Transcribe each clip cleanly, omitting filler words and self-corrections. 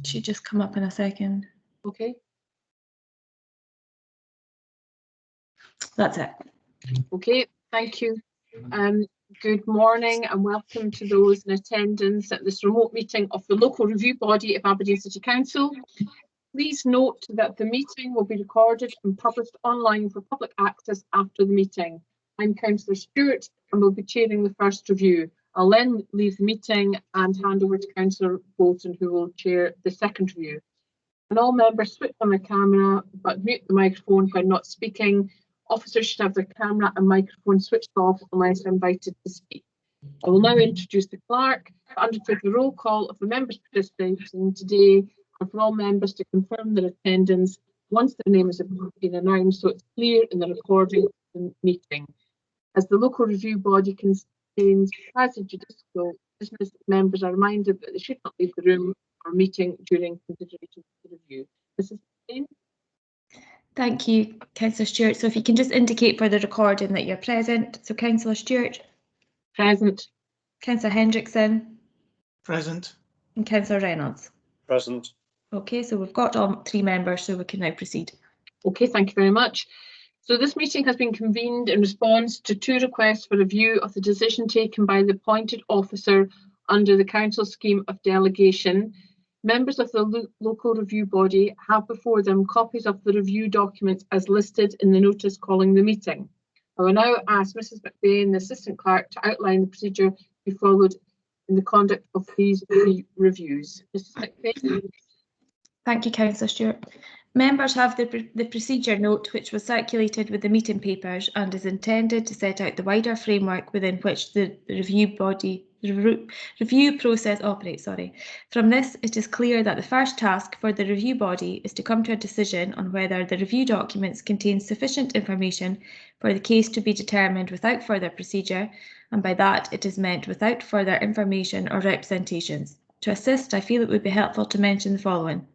Should just come up in a second. Okay. That's it. Okay, thank you. Good morning and welcome to those in attendance at this remote meeting of the local review body of Aberdeen City Council. Please note that the meeting will be recorded and published online for public access after the meeting. I'm Councillor Stewart and will be chairing the first review. I'll then leave the meeting and hand over to Councillor Bolton, who will chair the second review. And all members switch on their camera but mute the microphone when not speaking. Officers should have their camera and microphone switched off unless invited to speak. I will now introduce the clerk to undertake the roll call of the members participating today and for all members to confirm their attendance once their names have been announced, so it's clear in the recording of the meeting. As the local review body contains quasi-judicial business, members are reminded that they should not leave the room or meeting during consideration of the review. Mrs. Payne? Thank you, Councillor Stewart. So if you can just indicate for the recording that you're present. So Councillor Stewart? Present. Councillor Hendrickson? Present. And Councillor Reynolds? Present. Okay, so we've got all 3 members, so we can now proceed. Okay, thank you very much. So this meeting has been convened in response to 2 requests for review of the decision taken by the appointed officer under the Council scheme of delegation. Members of the local review body have before them copies of the review documents as listed in the notice calling the meeting. I will now ask Mrs. McBain, the Assistant Clerk, to outline the procedure to be followed in the conduct of these reviews. Mrs. McBain? Thank you, Councillor Stewart. Members have the procedure note which was circulated with the meeting papers and is intended to set out the wider framework within which the review process operates. From this, it is clear that the first task for the review body is to come to a decision on whether the review documents contain sufficient information for the case to be determined without further procedure, and by that it is meant without further information or representations. To assist, I feel it would be helpful to mention the following.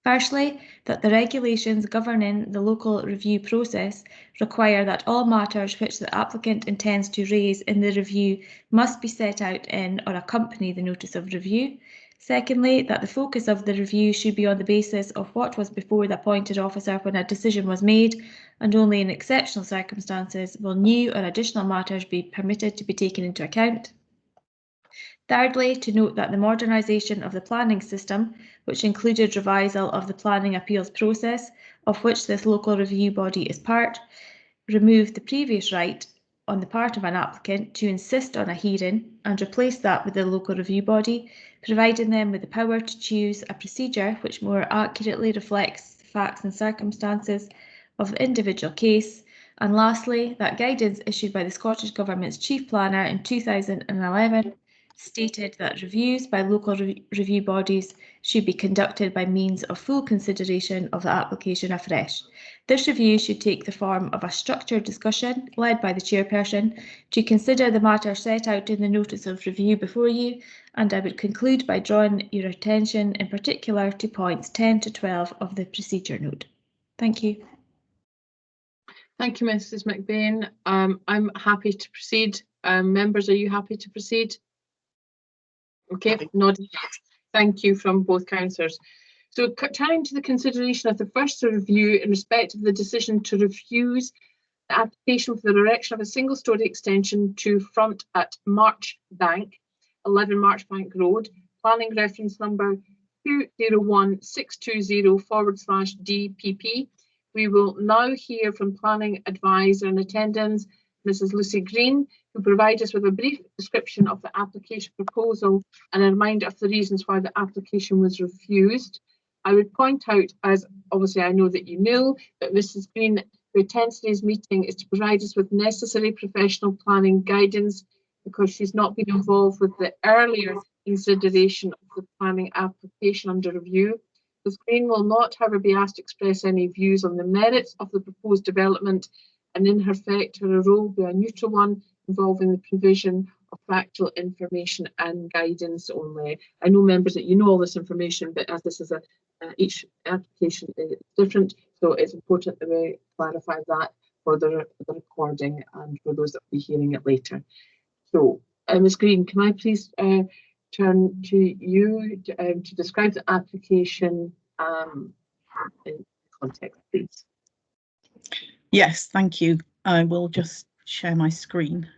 Firstly, that the regulations governing the local review process require that all matters which the applicant intends to raise in the review must be set out in or accompany the notice of review. Secondly, that the focus of the review should be on the basis of what was before the appointed officer when a decision was made, and only in exceptional circumstances will new or additional matters be permitted to be taken into account. Thirdly, to note that the modernisation of the planning system, which included revisal of the planning appeals process, of which this local review body is part, removed the previous right on the part of an applicant to insist on a hearing and replaced that with the local review body, providing them with the power to choose a procedure which more accurately reflects the facts and circumstances of the individual case. And lastly, that guidance issued by the Scottish Government's Chief Planner in 2011 stated that reviews by local review bodies should be conducted by means of full consideration of the application afresh. This review should take the form of a structured discussion led by the chairperson to consider the matter set out in the notice of review before you, and I would conclude by drawing your attention in particular to points 10 to 12 of the procedure note. Thank you. Thank you, Mrs. McBain. I'm happy to proceed. Members, are you happy to proceed? Okay, nodding. Thank you from both councillors. So turning to the consideration of the first review in respect of the decision to refuse the application for the erection of a single-storey extension to front at March Bank, 11 March Bank Road, planning reference number 201620/DPP. We will now hear from planning advisor in attendance, Mrs. Lucy Green, who provide us with a brief description of the application proposal and a reminder of the reasons why the application was refused. I would point out, as obviously I know that you know, that Mrs. Green, who attends today's meeting, is to provide us with necessary professional planning guidance because she's not been involved with the earlier consideration of the planning application under review. Ms. Green will not, however, be asked to express any views on the merits of the proposed development, and in her effect, her role will be a neutral one involving the provision of factual information and guidance only. I know, members, that you know all this information, but as this is each application is different, so it's important that we clarify that for the recording and for those that will be hearing it later. So, Ms. Green, can I please turn to you to describe the application in context, please. Yes, thank you. I will just share my screen.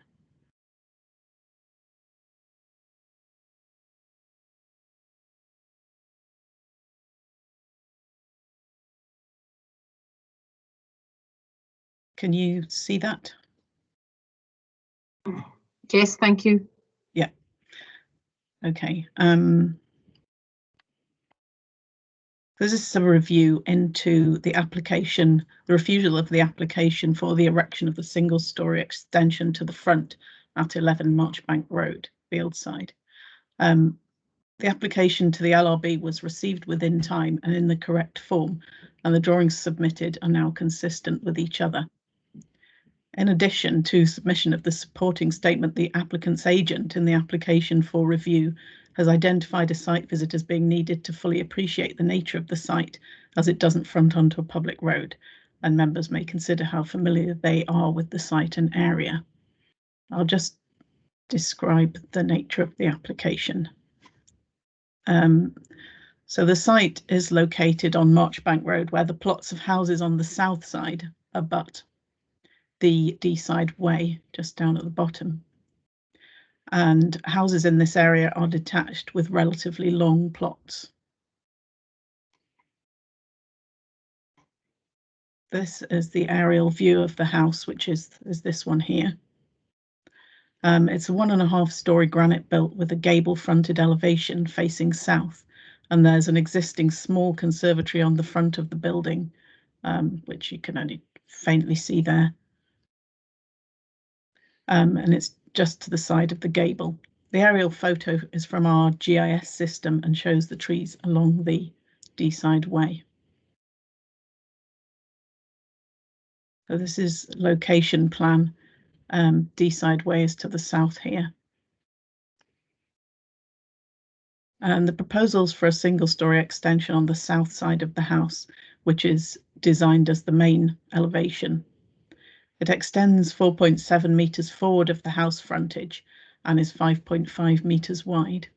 Can you see that? Yes, thank you. Yeah. Okay. This is a review into the application, the refusal of the application for the erection of the single-storey extension to the front at 11 Marchbank Road, Fieldside. The application to the LRB was received within time and in the correct form, and the drawings submitted are now consistent with each other. In addition to submission of the supporting statement, the applicant's agent in the application for review has identified a site visit as being needed to fully appreciate the nature of the site, as it doesn't front onto a public road, and members may consider how familiar they are with the site and area. I'll just describe the nature of the application. So the site is located on Marchbank Road, where the plots of houses on the south side abut the D-side way, just down at the bottom. And houses in this area are detached with relatively long plots. This is the aerial view of the house, which is this one here. It's a 1.5-storey granite built with a gable-fronted elevation facing south, and there's an existing small conservatory on the front of the building, which you can only faintly see there. And it's just to the side of the gable. The aerial photo is from our GIS system and shows the trees along the D-side way. So this is location plan. D-side way is to the south here. And the proposals for a single-storey extension on the south side of the house, which is designed as the main elevation. It extends 4.7 metres forward of the house frontage and is 5.5 metres wide.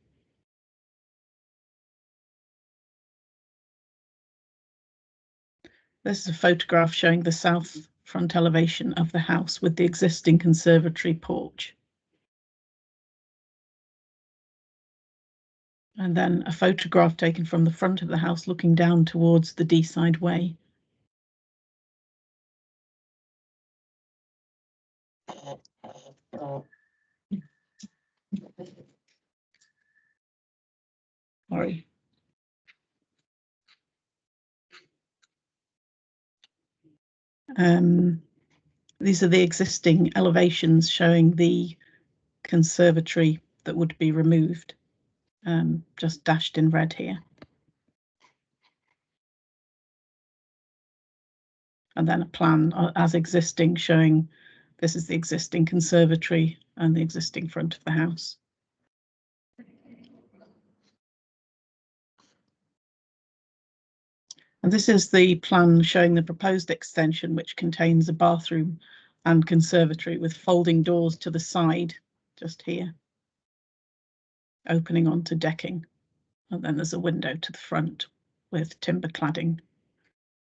This is a photograph showing the south front elevation of the house with the existing conservatory porch. And then a photograph taken from the front of the house looking down towards the D-side way. Sorry. These are the existing elevations showing the conservatory that would be removed, just dashed in red here. And then a plan as existing showing this is the existing conservatory and the existing front of the house. And this is the plan showing the proposed extension, which contains a bathroom and conservatory with folding doors to the side, just here, opening onto decking. And then there's a window to the front with timber cladding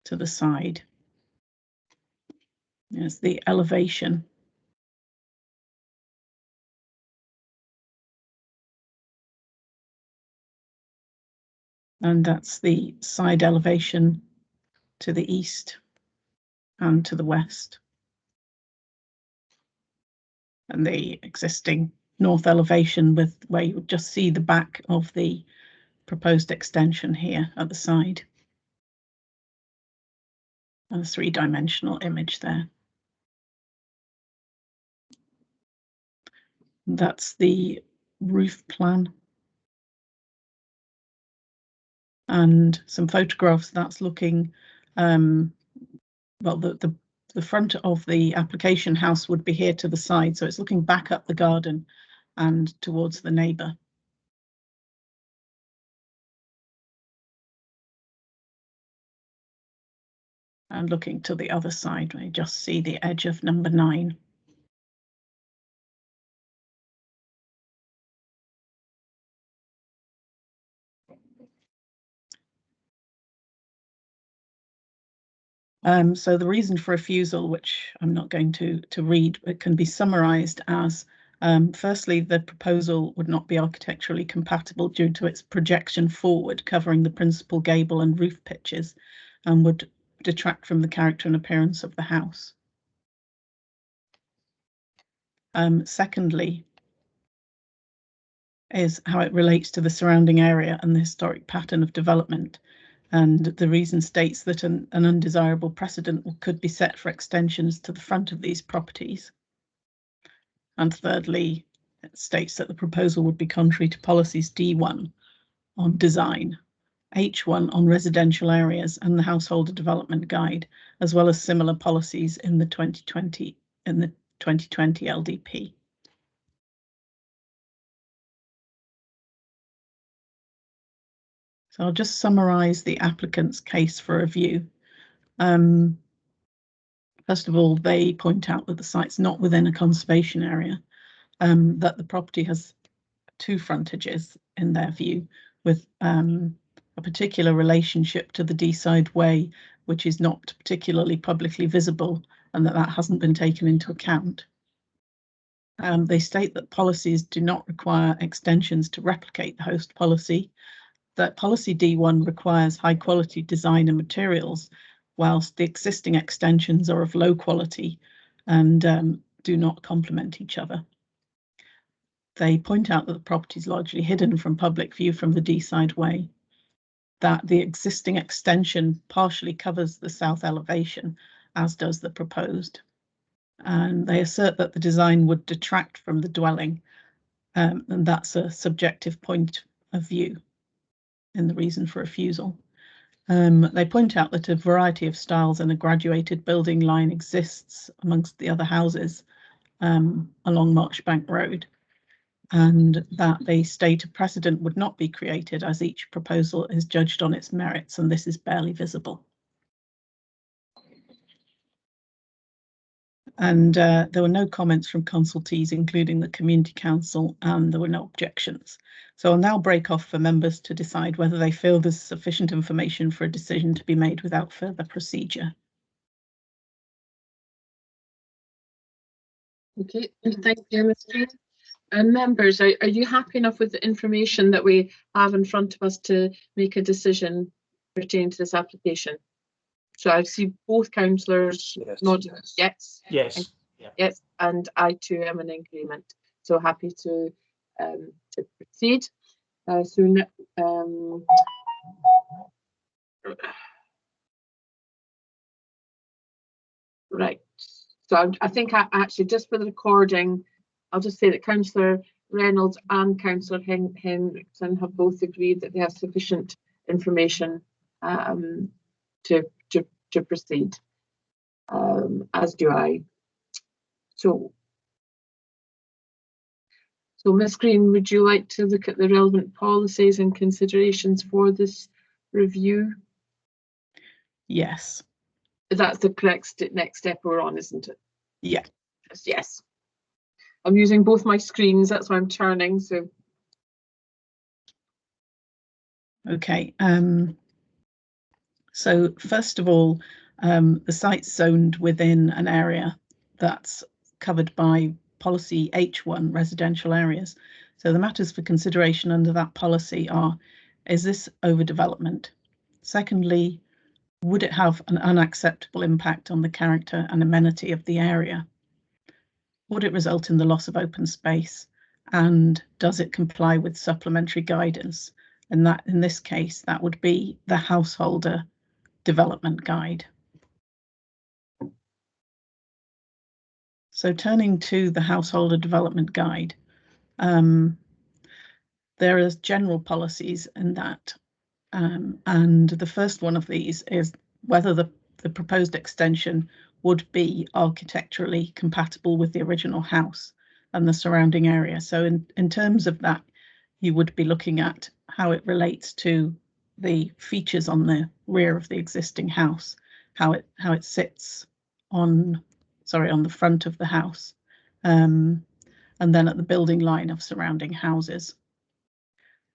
to the side. There's the elevation. And that's the side elevation to the east and to the west. And the existing north elevation with where you would just see the back of the proposed extension here at the side. And a 3-dimensional image there. That's the roof plan. And some photographs that's looking, well, the front of the application house would be here to the side, so it's looking back up the garden and towards the neighbour. And looking to the other side, we just see the edge of number 9. So the reason for refusal, which I'm not going to read, it can be summarised as firstly, the proposal would not be architecturally compatible due to its projection forward, covering the principal gable and roof pitches, and would detract from the character and appearance of the house. Secondly, is how it relates to the surrounding area and the historic pattern of development. And the reason states that an undesirable precedent could be set for extensions to the front of these properties. And thirdly, it states that the proposal would be contrary to policies D1 on design, H1 on residential areas and the Householder Development Guide, as well as similar policies in the 2020 LDP. So I'll just summarise the applicant's case for review. First of all, they point out that the site's not within a conservation area, that the property has two frontages in their view, with a particular relationship to the Deeside Way, which is not particularly publicly visible, and that hasn't been taken into account. They state that policies do not require extensions to replicate the host policy, that policy D1 requires high quality design and materials, whilst the existing extensions are of low quality and do not complement each other. They point out that the property is largely hidden from public view from the Deeside Way, that the existing extension partially covers the south elevation, as does the proposed. And they assert that the design would detract from the dwelling, and that's a subjective point of view in the reason for refusal. They point out that a variety of styles and a graduated building line exists amongst the other houses along Marchbank Road, and that they state a precedent would not be created as each proposal is judged on its merits, and this is barely visible. And there were no comments from consultees, including the Community Council, and there were no objections. So I'll now break off for members to decide whether they feel there's sufficient information for a decision to be made without further procedure. Okay, thank you, Ms. Green. And members, are you happy enough with the information that we have in front of us to make a decision pertaining to this application? So I see both councillors nodding yes. Yes. Yes, and I too am in agreement. So happy to proceed. Right. So I think actually, just for the recording, I'll just say that Councillor Reynolds and Councillor Henriksen have both agreed that they have sufficient information to proceed, as do I. So Ms. Green, would you like to look at the relevant policies and considerations for this review? Yes. That's the correct next step we're on, isn't it? Yeah. Yes. I'm using both my screens, that's why I'm turning. So. Okay. So first of all, the site's zoned within an area that's covered by policy H1 residential areas. So the matters for consideration under that policy are, is this overdevelopment? Secondly, would it have an unacceptable impact on the character and amenity of the area? Would it result in the loss of open space? And does it comply with supplementary guidance? And that, in this case, that would be the Householder Development Guide. So turning to the Householder Development Guide, there is general policies in that. And the first one of these is whether the proposed extension would be architecturally compatible with the original house and the surrounding area. So in terms of that, you would be looking at how it relates to the features on the rear of the existing house, how it sits on the front of the house, and then at the building line of surrounding houses.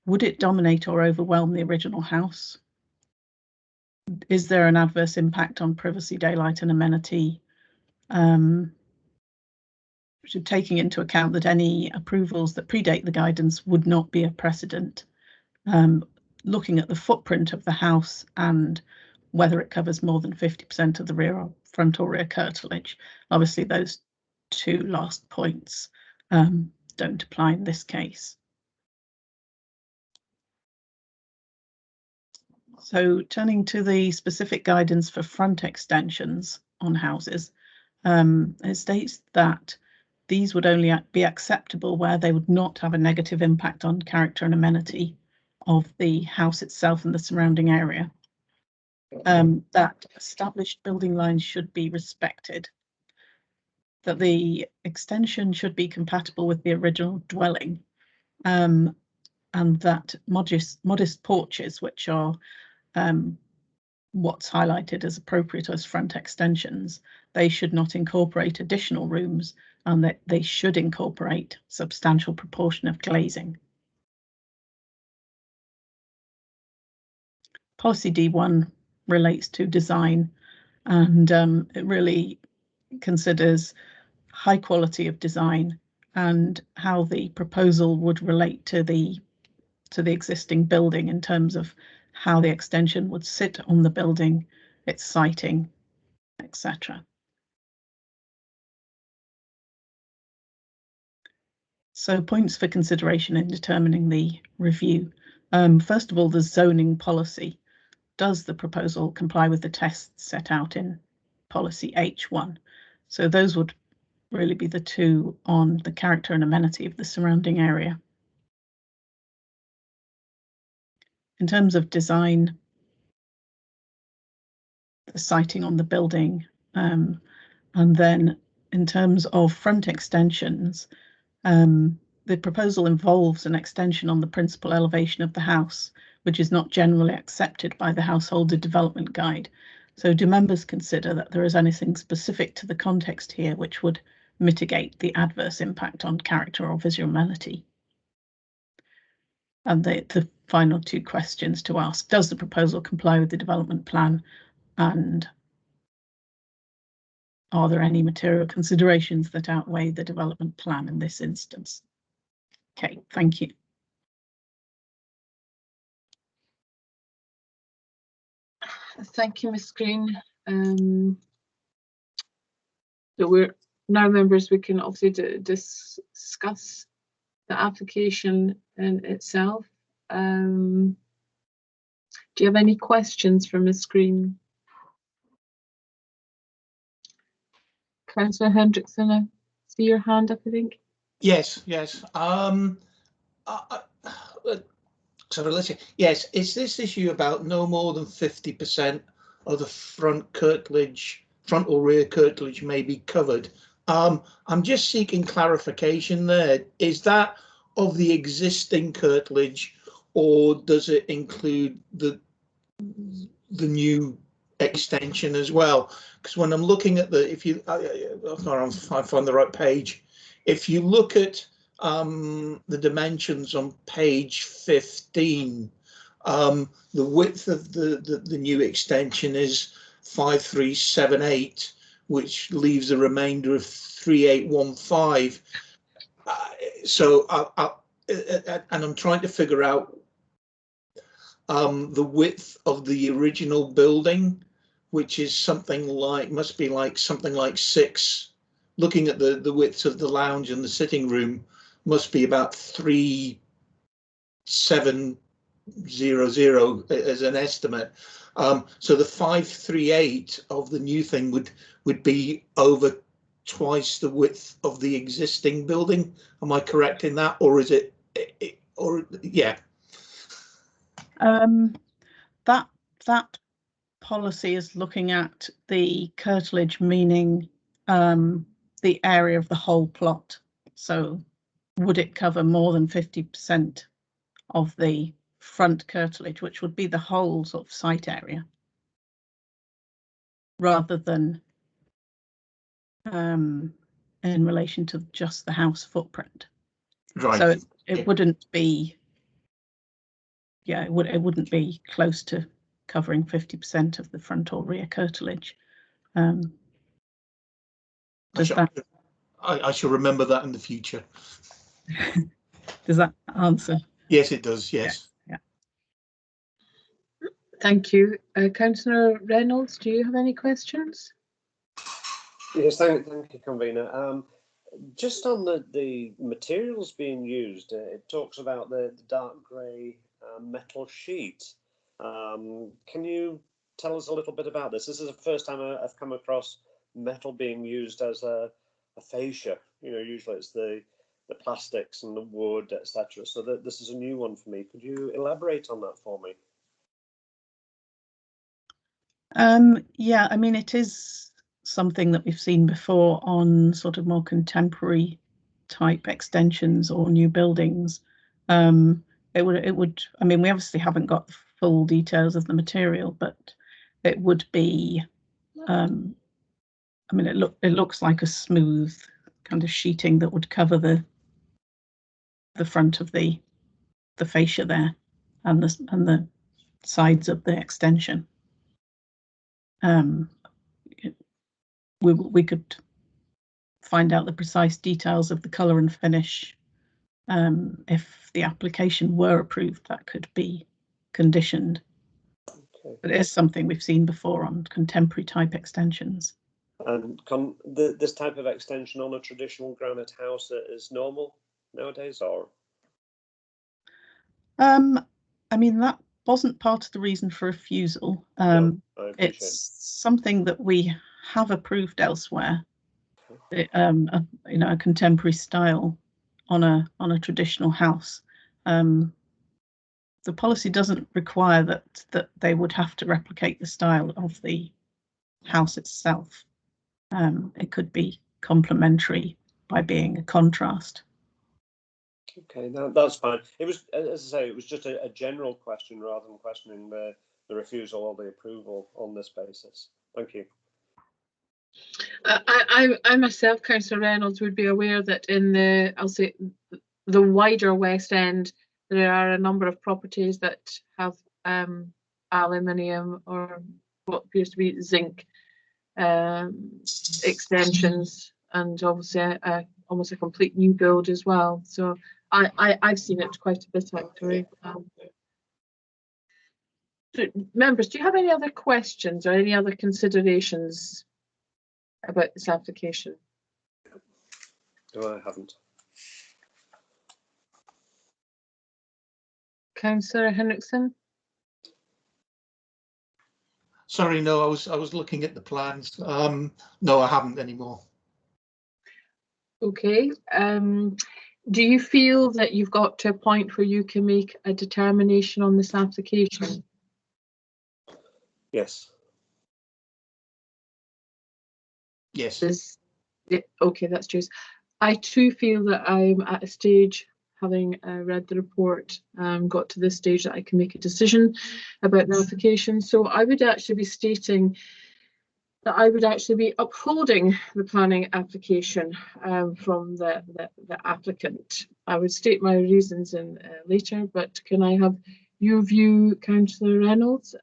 Would it dominate or overwhelm the original house? is there an adverse impact on privacy, daylight and amenity? Taking into account that any approvals that predate the guidance would not be a precedent. Looking at the footprint of the house and whether it covers more than 50% of the rear or front or rear curtilage. Obviously, those two last points don't apply in this case. So turning to the specific guidance for front extensions on houses, it states that these would only be acceptable where they would not have a negative impact on character and amenity of the house itself and the surrounding area. That established building lines should be respected, that the extension should be compatible with the original dwelling, and that modest porches, which are what's highlighted as appropriate as front extensions, they should not incorporate additional rooms, and that they should incorporate substantial proportion of glazing. Policy D1 relates to design, and it really considers high quality of design and how the proposal would relate to the existing building in terms of how the extension would sit on the building, its siting, etc. So points for consideration in determining the review. First of all, the zoning policy. Does the proposal comply with the tests set out in policy H1? So those would really be the two on the character and amenity of the surrounding area. In terms of design, the siting on the building, and then in terms of front extensions, the proposal involves an extension on the principal elevation of the house, which is not generally accepted by the Householder Development Guide. So do members consider that there is anything specific to the context here which would mitigate the adverse impact on character or visual amenity? And the final two questions to ask: does the proposal comply with the development plan, and are there any material considerations that outweigh the development plan in this instance? Okay, thank you. Thank you, Ms. Green. So we're now, members, we can obviously discuss the application in itself. Do you have any questions for Ms. Green? Councillor Hendrickson, I see your hand up, I think. Yes. So let's see. Yes, it's this issue about no more than 50% of the front curtilage, front or rear curtilage may be covered. I'm just seeking clarification there. Is that of the existing curtilage, or does it include the new extension as well? Because when I'm looking at the, if you, I find the right page. If you look at the dimensions on page 15, the width of the new extension is 5378, which leaves a remainder of 3815. And I'm trying to figure out the width of the original building, which is something like, must be like something like 6. Looking at the widths of the lounge and the sitting room, must be about 3700 as an estimate. So the 538 of the new thing would be over twice the width of the existing building. Am I correct in that, or is it or yeah? That policy is looking at the curtilage, meaning the area of the whole plot. So would it cover more than 50% of the front curtilage, which would be the whole sort of site area, rather than in relation to just the house footprint? Right. So it wouldn't be, yeah, it wouldn't be close to covering 50% of the front or rear curtilage. Does I shall remember that in the future. Does that answer? Yes, it does. Yes. Yeah. Thank you. Councillor Reynolds, do you have any questions? Yes, thank you, Convener. Just on the materials being used, it talks about the dark grey metal sheet. Can you tell us a little bit about this? This is the first time I've come across metal being used as a fascia. You know, usually it's the plastics and the wood, etc. So this is a new one for me. Could you elaborate on that for me? Yeah, I mean, it is something that we've seen before on sort of more contemporary type extensions or new buildings. It would, I mean, we obviously haven't got the full details of the material, but it would be, I mean, it looks like a smooth kind of sheeting that would cover the front of the fascia there and the sides of the extension. We could find out the precise details of the colour and finish. If the application were approved, that could be conditioned. Okay. But it is something we've seen before on contemporary type extensions. And this type of extension on a traditional granite house is normal nowadays, or? I mean, that wasn't part of the reason for refusal. No, it's something that we have approved elsewhere. You know, a contemporary style on a traditional house. The policy doesn't require that they would have to replicate the style of the house itself. It could be complementary by being a contrast. Okay, that's fine. It was, as I say, it was just a general question rather than questioning the refusal or the approval on this basis. Thank you. I myself, Councillor Reynolds, would be aware that in the wider West End, there are a number of properties that have aluminium or what appears to be zinc extensions, and obviously almost a complete new build as well. So I've seen it quite a bit actually. Members, do you have any other questions or any other considerations about this application? No, I haven't. Councillor Henriksen? Sorry, no, I was looking at the plans. No, I haven't anymore. Okay. Do you feel that you've got to a point where you can make a determination on this application? Yes. Yes. Okay, that's true. I too feel that I'm at a stage, having read the report, got to this stage that I can make a decision about the application. So I would actually be stating that I would actually be upholding the planning application from the applicant. I would state my reasons in later, but can I have your view, Councillor Reynolds?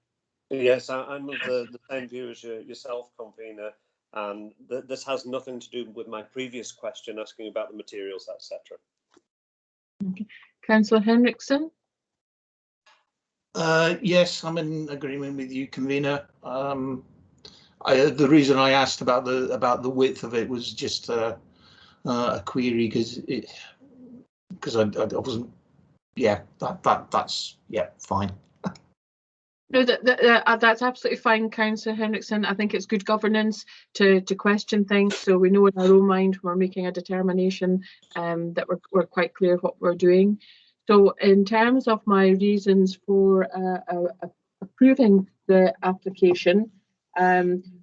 Yes, I'm of the same view as yourself, Convener, and this has nothing to do with my previous question asking about the materials, etc. Okay. Councillor Henriksen? Yes, I'm in agreement with you, Convener. The reason I asked about the width of it was just a query because I wasn't. Yeah, that's yeah, fine. No, that's absolutely fine, Councillor Henriksen. I think it's good governance to question things, so we know in our own mind we're making a determination that we're quite clear what we're doing. So in terms of my reasons for approving the application,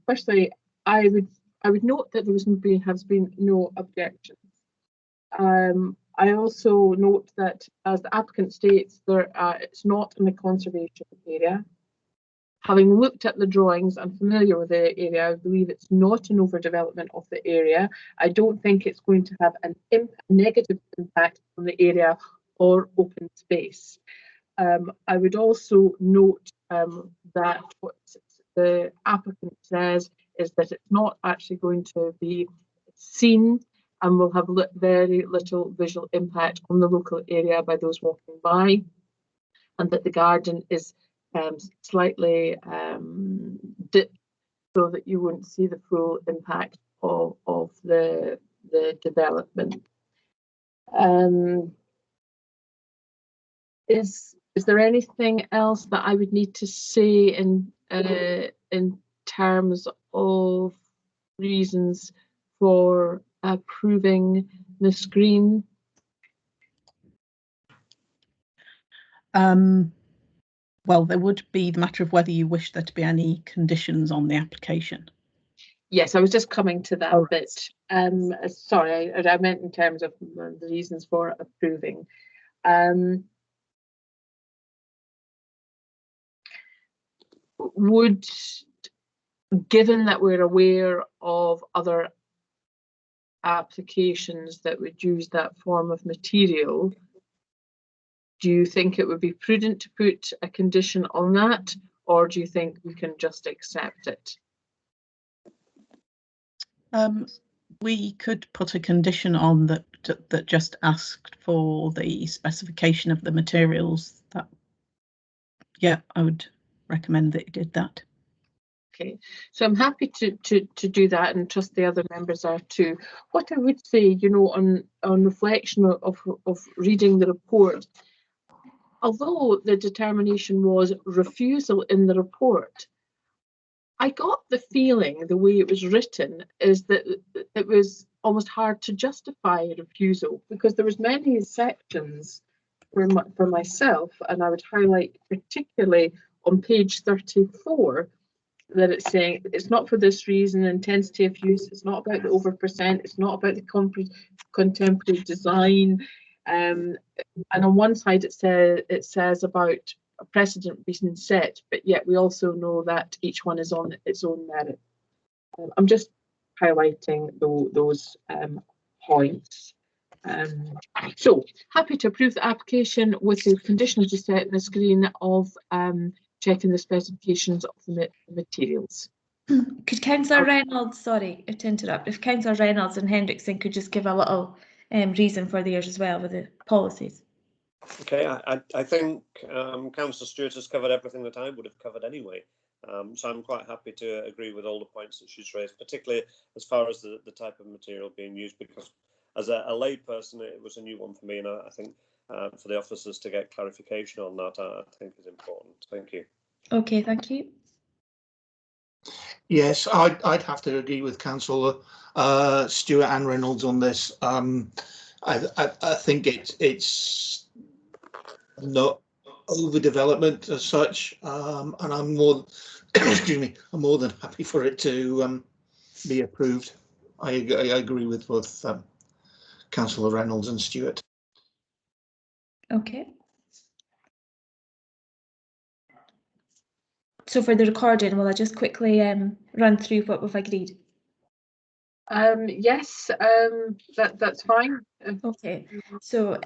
firstly, I would note that there has been no objections. I also note that, as the applicant states, it's not in the conservation area. Having looked at the drawings and familiar with the area, I believe it's not an overdevelopment of the area. I don't think it's going to have a negative impact on the area or open space. I would also note that what the applicant says is that it's not actually going to be seen and will have very little visual impact on the local area by those walking by, and that the garden is slightly dipped so that you wouldn't see the full impact of the development. Is there anything else that I would need to say in terms of reasons for approving Ms. Green? Well, there would be the matter of whether you wish there to be any conditions on the application. Yes, I was just coming to that bit. Sorry, I meant in terms of the reasons for approving. Given that we're aware of other applications that would use that form of material, do you think it would be prudent to put a condition on that, or do you think we can just accept it? We could put a condition on that just asked for the specification of the materials. That, yeah, I would recommend that you did that. Okay, so I'm happy to do that, and trust the other members are too. What I would say, you know, on reflection of reading the report, although the determination was refusal in the report, I got the feeling, the way it was written, is that it was almost hard to justify a refusal, because there was many sections for myself, and I would highlight particularly on page 34, that it's saying it's not for this reason, intensity of use, it's not about the over percent, it's not about the contemporary design. And on one side it says about a precedent being set, but yet we also know that each one is on its own merit. I'm just highlighting those points. So happy to approve the application with the conditions you set in the screen of checking the specifications of the materials. Could Councillor Reynolds, sorry to interrupt, if Councillor Reynolds and Hendrickson could just give a little reason for theirs as well with the policies. Okay, I think Councillor Stewart has covered everything that I would have covered anyway. So I'm quite happy to agree with all the points that she's raised, particularly as far as the type of material being used, because as a lay person, it was a new one for me, and I think for the officers to get clarification on that, I think is important. Thank you. Okay, thank you. Yes, I'd have to agree with Councillor Stewart and Reynolds on this. I think it's not overdevelopment as such, and I'm more excuse me, I'm more than happy for it to be approved. I agree with both Councillor Reynolds and Stewart. Okay. So for the recording, will I just quickly run through what we've agreed? Yes, that's fine. Okay, so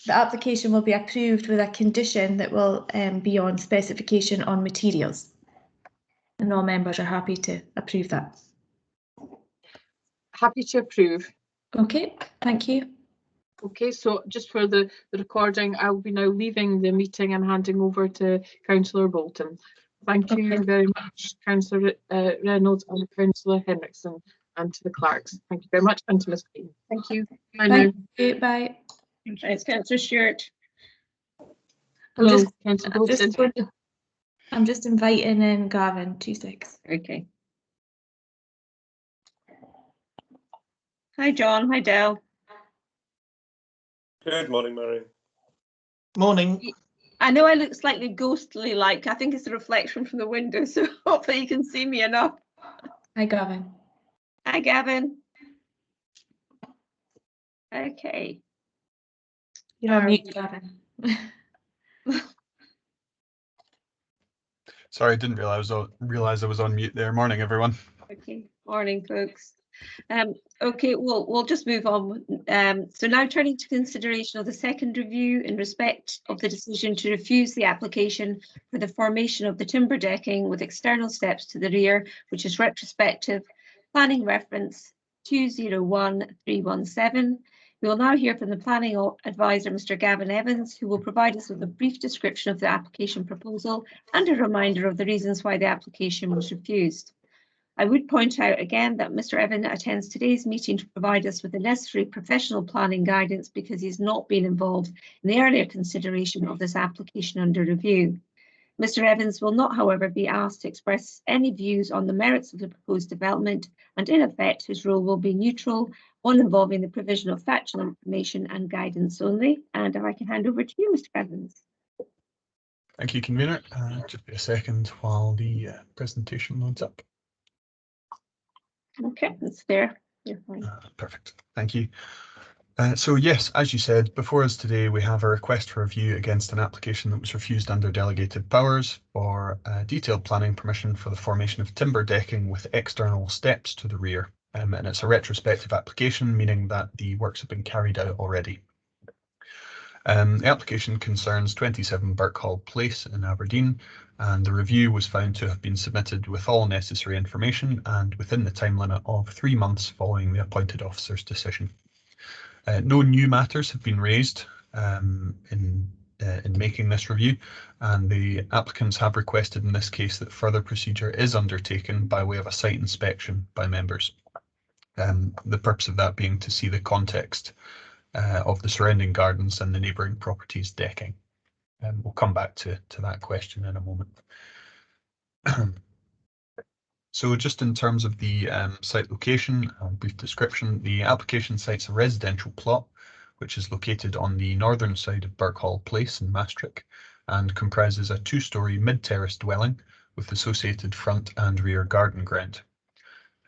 the application will be approved with a condition that will be on specification on materials. And all members are happy to approve that. Happy to approve. Okay, thank you. Okay, so just for the recording, I will be now leaving the meeting and handing over to Councillor Bolton. Thank you very much, Councillor Reynolds and Councillor Henrickson, and to the clerks. Thank you very much, and to Ms. Green. Thank you. Bye now. Bye. Thanks, Councillor Stewart. Hello, Councillor Bolton. I'm just inviting in Gavin, 2 seconds. Okay. Hi, John. Hi, Dale. Good morning, Mary. Morning. I know I look slightly ghostly, like I think it's a reflection from the window, so hopefully you can see me enough. Hi, Gavin. Hi, Gavin. Okay. You're on mute, Gavin. Sorry, I didn't realize I was on mute there. Morning, everyone. Okay. Morning, folks. Okay, we'll just move on. So now turning to consideration of the second review in respect of the decision to refuse the application for the formation of the timber decking with external steps to the rear, which is retrospective, planning reference 201317. We will now hear from the planning advisor, Mr. Gavin Evans, who will provide us with a brief description of the application proposal and a reminder of the reasons why the application was refused. I would point out again that Mr. Evans attends today's meeting to provide us with the necessary professional planning guidance because he's not been involved in the earlier consideration of this application under review. Mr. Evans will not, however, be asked to express any views on the merits of the proposed development, and in effect, his role will be neutral, one involving the provision of factual information and guidance only. And if I can hand over to you, Mr. Evans. Thank you, convener. Just be a second while the presentation loads up. Okay, that's there. You're fine. Perfect. Thank you. So yes, as you said, before us today, we have a request for review against an application that was refused under delegated powers for detailed planning permission for the formation of timber decking with external steps to the rear. And it's a retrospective application, meaning that the works have been carried out already. The application concerns 27 Birkhall Place in Aberdeen, and the review was found to have been submitted with all necessary information and within the time limit of 3 months following the appointed officer's decision. No new matters have been raised in making this review, and the applicants have requested in this case that further procedure is undertaken by way of a site inspection by members. The purpose of that being to see the context of the surrounding gardens and the neighbouring properties decking. We'll come back to that question in a moment. So just in terms of the site location, a brief description, the application cites a residential plot which is located on the northern side of Birkhall Place in Maastricht and comprises a 2-storey mid-terrace dwelling with associated front and rear garden ground.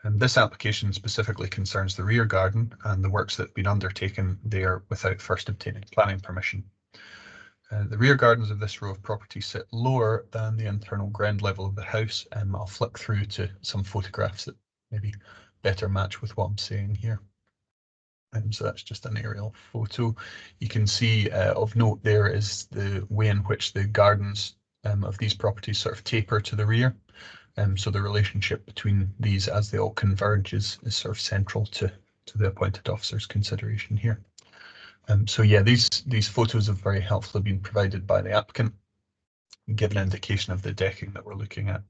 This application specifically concerns the rear garden and the works that have been undertaken there without first obtaining planning permission. The rear gardens of this row of properties sit lower than the internal ground level of the house. I'll flick through to some photographs that maybe better match with what I'm saying here. So that's just an aerial photo. You can see of note there is the way in which the gardens of these properties sort of taper to the rear. So the relationship between these as they all converge is sort of central to the appointed officer's consideration here. So yeah, these photos have very helpfully been provided by the applicant, give an indication of the decking that we're looking at.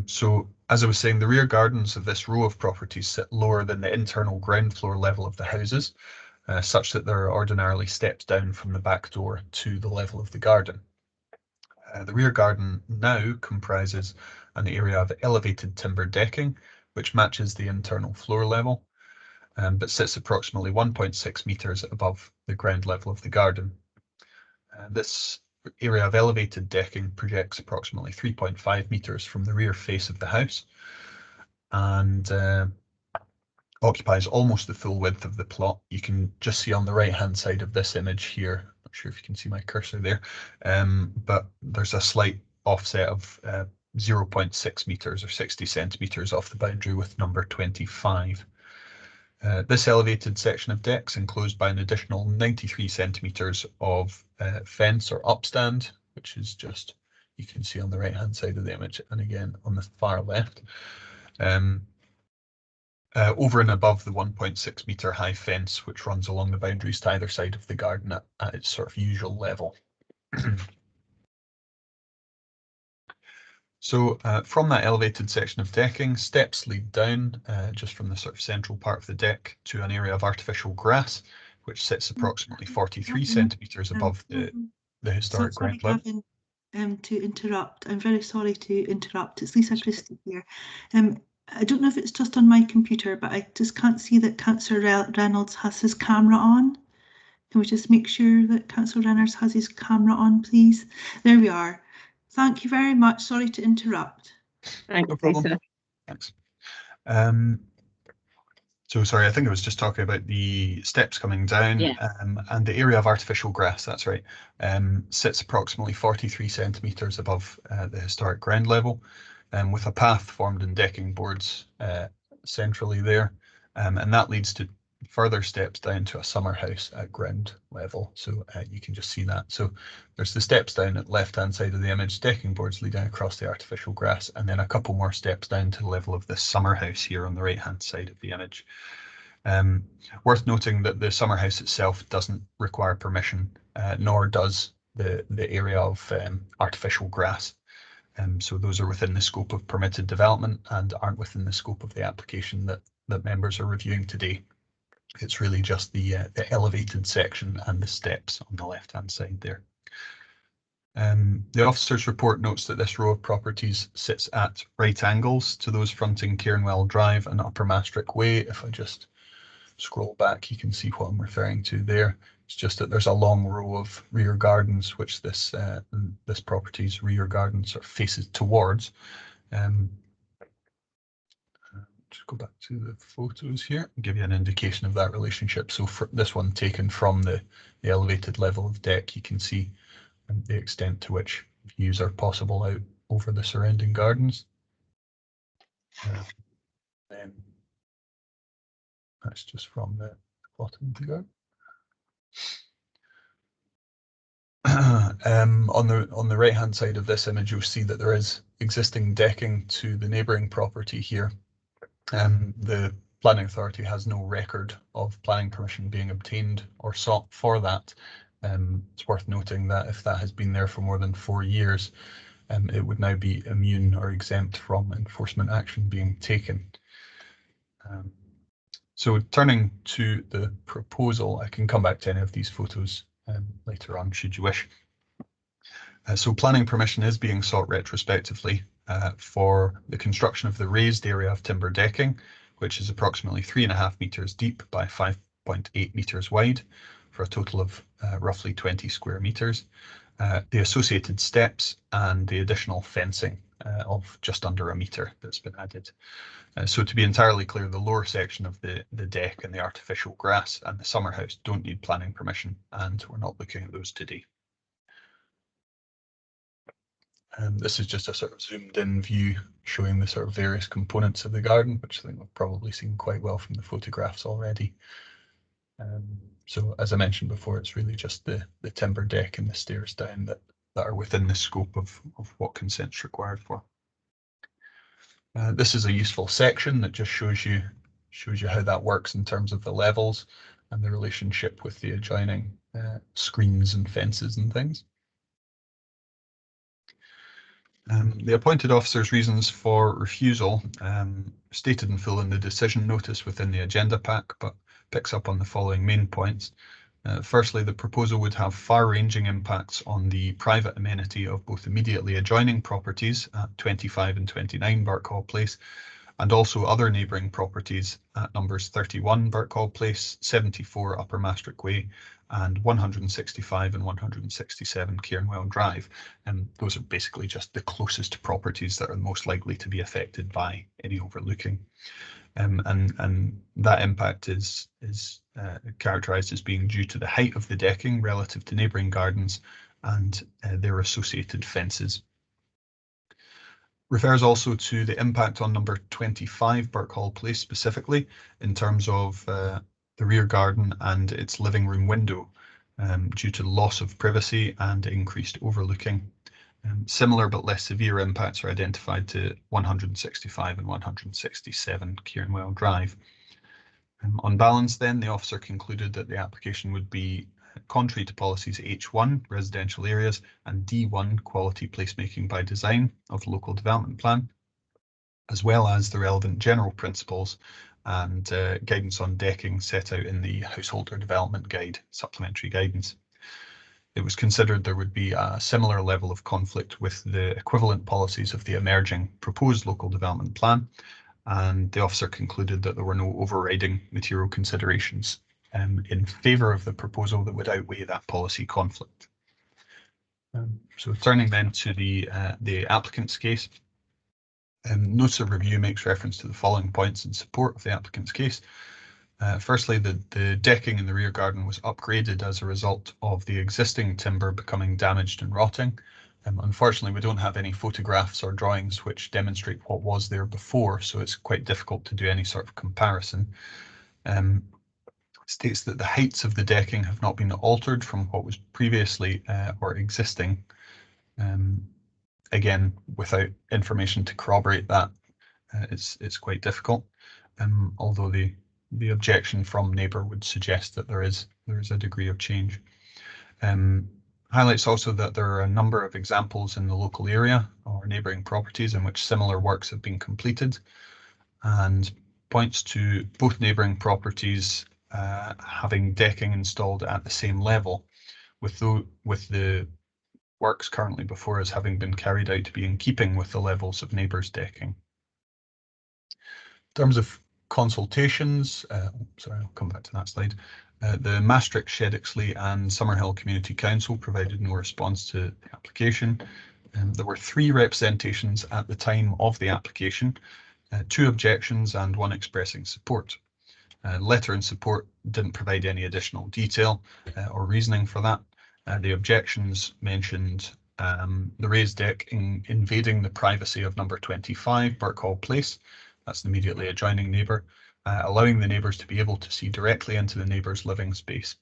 So as I was saying, the rear gardens of this row of properties sit lower than the internal ground floor level of the houses, such that there are ordinarily steps down from the back door to the level of the garden. The rear garden now comprises an area of elevated timber decking, which matches the internal floor level, but sits approximately 1.6 metres above the ground level of the garden. This area of elevated decking projects approximately 3.5 metres from the rear face of the house and occupies almost the full width of the plot. You can just see on the right hand side of this image here, not sure if you can see my cursor there, but there's a slight offset of 0.6 metres or 60 centimetres off the boundary with number 25. This elevated section of deck is enclosed by an additional 93 centimetres of fence or upstand, which is just, you can see on the right hand side of the image and again on the far left. Over and above the 1.6 metre high fence which runs along the boundaries to either side of the garden at its sort of usual level. So from that elevated section of decking, steps lead down just from the sort of central part of the deck to an area of artificial grass, which sits approximately 43 centimetres above the historic ground level. Gavin, to interrupt, I'm very sorry to interrupt. It's Lisa Christie here. I don't know if it's just on my computer, but I just can't see that Councillor Reynolds has his camera on. Can we just make sure that Councillor Reynolds has his camera on, please? There we are. Thank you very much. Sorry to interrupt. No problem. Thanks. So sorry, I think I was just talking about the steps coming down, and the area of artificial grass, that's right, sits approximately 43 centimetres above the historic ground level, with a path formed in decking boards centrally there, and that leads to further steps down to a summer house at ground level. So you can just see that. So there's the steps down at the left-hand side of the image, decking boards leading across the artificial grass, and then a couple more steps down to the level of this summer house here on the right-hand side of the image. Worth noting that the summer house itself doesn't require permission, nor does the area of artificial grass. So those are within the scope of permitted development and aren't within the scope of the application that members are reviewing today. It's really just the elevated section and the steps on the left-hand side there. The officer's report notes that this row of properties sits at right angles to those fronting Cairnwell Drive and Upper Maastricht Way. If I just scroll back, you can see what I'm referring to there. It's just that there's a long row of rear gardens, which this property's rear garden sort of faces towards. Just go back to the photos here and give you an indication of that relationship. So for this one taken from the elevated level of deck, you can see the extent to which views are possible out over the surrounding gardens. Then that's just from the bottom of the garden. On the right hand side of this image, you'll see that there is existing decking to the neighbouring property here. The planning authority has no record of planning permission being obtained or sought for that. It's worth noting that if that has been there for more than 4 years, it would now be immune or exempt from enforcement action being taken. So turning to the proposal, I can come back to any of these photos later on should you wish. So planning permission is being sought retrospectively for the construction of the raised area of timber decking, which is approximately 3.5 metres deep by 5.8 metres wide, for a total of roughly 20 square metres. The associated steps and the additional fencing of just under 1 metre that's been added. So to be entirely clear, the lower section of the deck and the artificial grass and the summer house don't need planning permission, and we're not looking at those today. This is just a sort of zoomed in view showing the sort of various components of the garden, which I think we've probably seen quite well from the photographs already. So as I mentioned before, it's really just the timber deck and the stairs down that are within the scope of what consent's required for. This is a useful section that just shows you how that works in terms of the levels and the relationship with the adjoining screens and fences and things. The appointed officer's reasons for refusal stated in full in the decision notice within the agenda pack, but picks up on the following main points. Firstly, the proposal would have far-ranging impacts on the private amenity of both immediately adjoining properties at 25 and 29 Birkhall Place, and also other neighbouring properties at numbers 31 Birkhall Place, 74 Upper Maastricht Way, and 165 and 167 Cairnwell Drive. And those are basically just the closest properties that are most likely to be affected by any overlooking. And that impact is characterised as being due to the height of the decking relative to neighbouring gardens and their associated fences. Refers also to the impact on number 25 Birkhall Place specifically in terms of the rear garden and its living room window due to loss of privacy and increased overlooking. Similar but less severe impacts are identified to 165 and 167 Cairnwell Drive. On balance then, the officer concluded that the application would be contrary to policies H1, residential areas, and D1, quality placemaking by design of the local development plan, as well as the relevant general principles and guidance on decking set out in the Householder Development Guide, supplementary guidance. It was considered there would be a similar level of conflict with the equivalent policies of the emerging proposed local development plan, and the officer concluded that there were no overriding material considerations in favour of the proposal that would outweigh that policy conflict. So turning then to the applicant's case, notice of review makes reference to the following points in support of the applicant's case. Firstly, the decking in the rear garden was upgraded as a result of the existing timber becoming damaged and rotting, Unfortunately, we don't have any photographs or drawings which demonstrate what was there before, so it's quite difficult to do any sort of comparison. States that the heights of the decking have not been altered from what was previously or existing. Again, without information to corroborate that, it's quite difficult. Although the objection from neighbour would suggest that there is a degree of change. Highlights also that there are a number of examples in the local area or neighbouring properties in which similar works have been completed, and points to both neighbouring properties having decking installed at the same level, with the works currently before us having been carried out to be in keeping with the levels of neighbours' decking. In terms of consultations, sorry, I'll come back to that slide. The Maastricht, Shedixley and Summerhill Community Council provided no response to the application. There were 3 representations at the time of the application, 2 objections and 1 expressing support. Letter in support didn't provide any additional detail or reasoning for that. The objections mentioned the raised deck invading the privacy of number 25 Birkhall Place. That's the immediately adjoining neighbour, allowing the neighbours to be able to see directly into the neighbour's living space.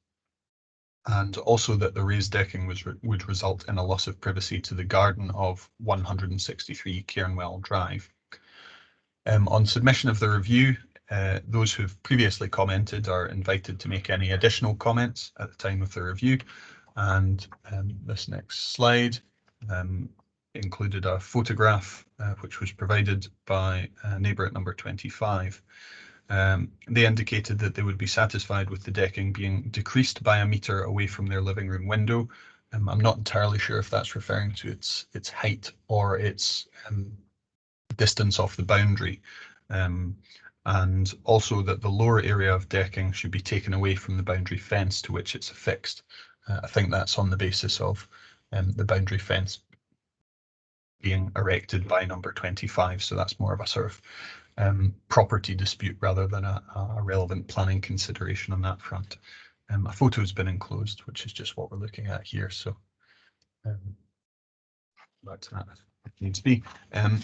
And also that the raised decking would result in a loss of privacy to the garden of 163 Cairnwell Drive. On submission of the review, those who've previously commented are invited to make any additional comments at the time of the review. And this next slide included a photograph which was provided by a neighbour at number 25. They indicated that they would be satisfied with the decking being decreased by a metre away from their living room window. I'm not entirely sure if that's referring to its height or its distance off the boundary. And also that the lower area of decking should be taken away from the boundary fence to which it's affixed. I think that's on the basis of the boundary fence being erected by number 25, so that's more of a sort of property dispute rather than a relevant planning consideration on that front. A photo has been enclosed, which is just what we're looking at here, so back to that if needs be.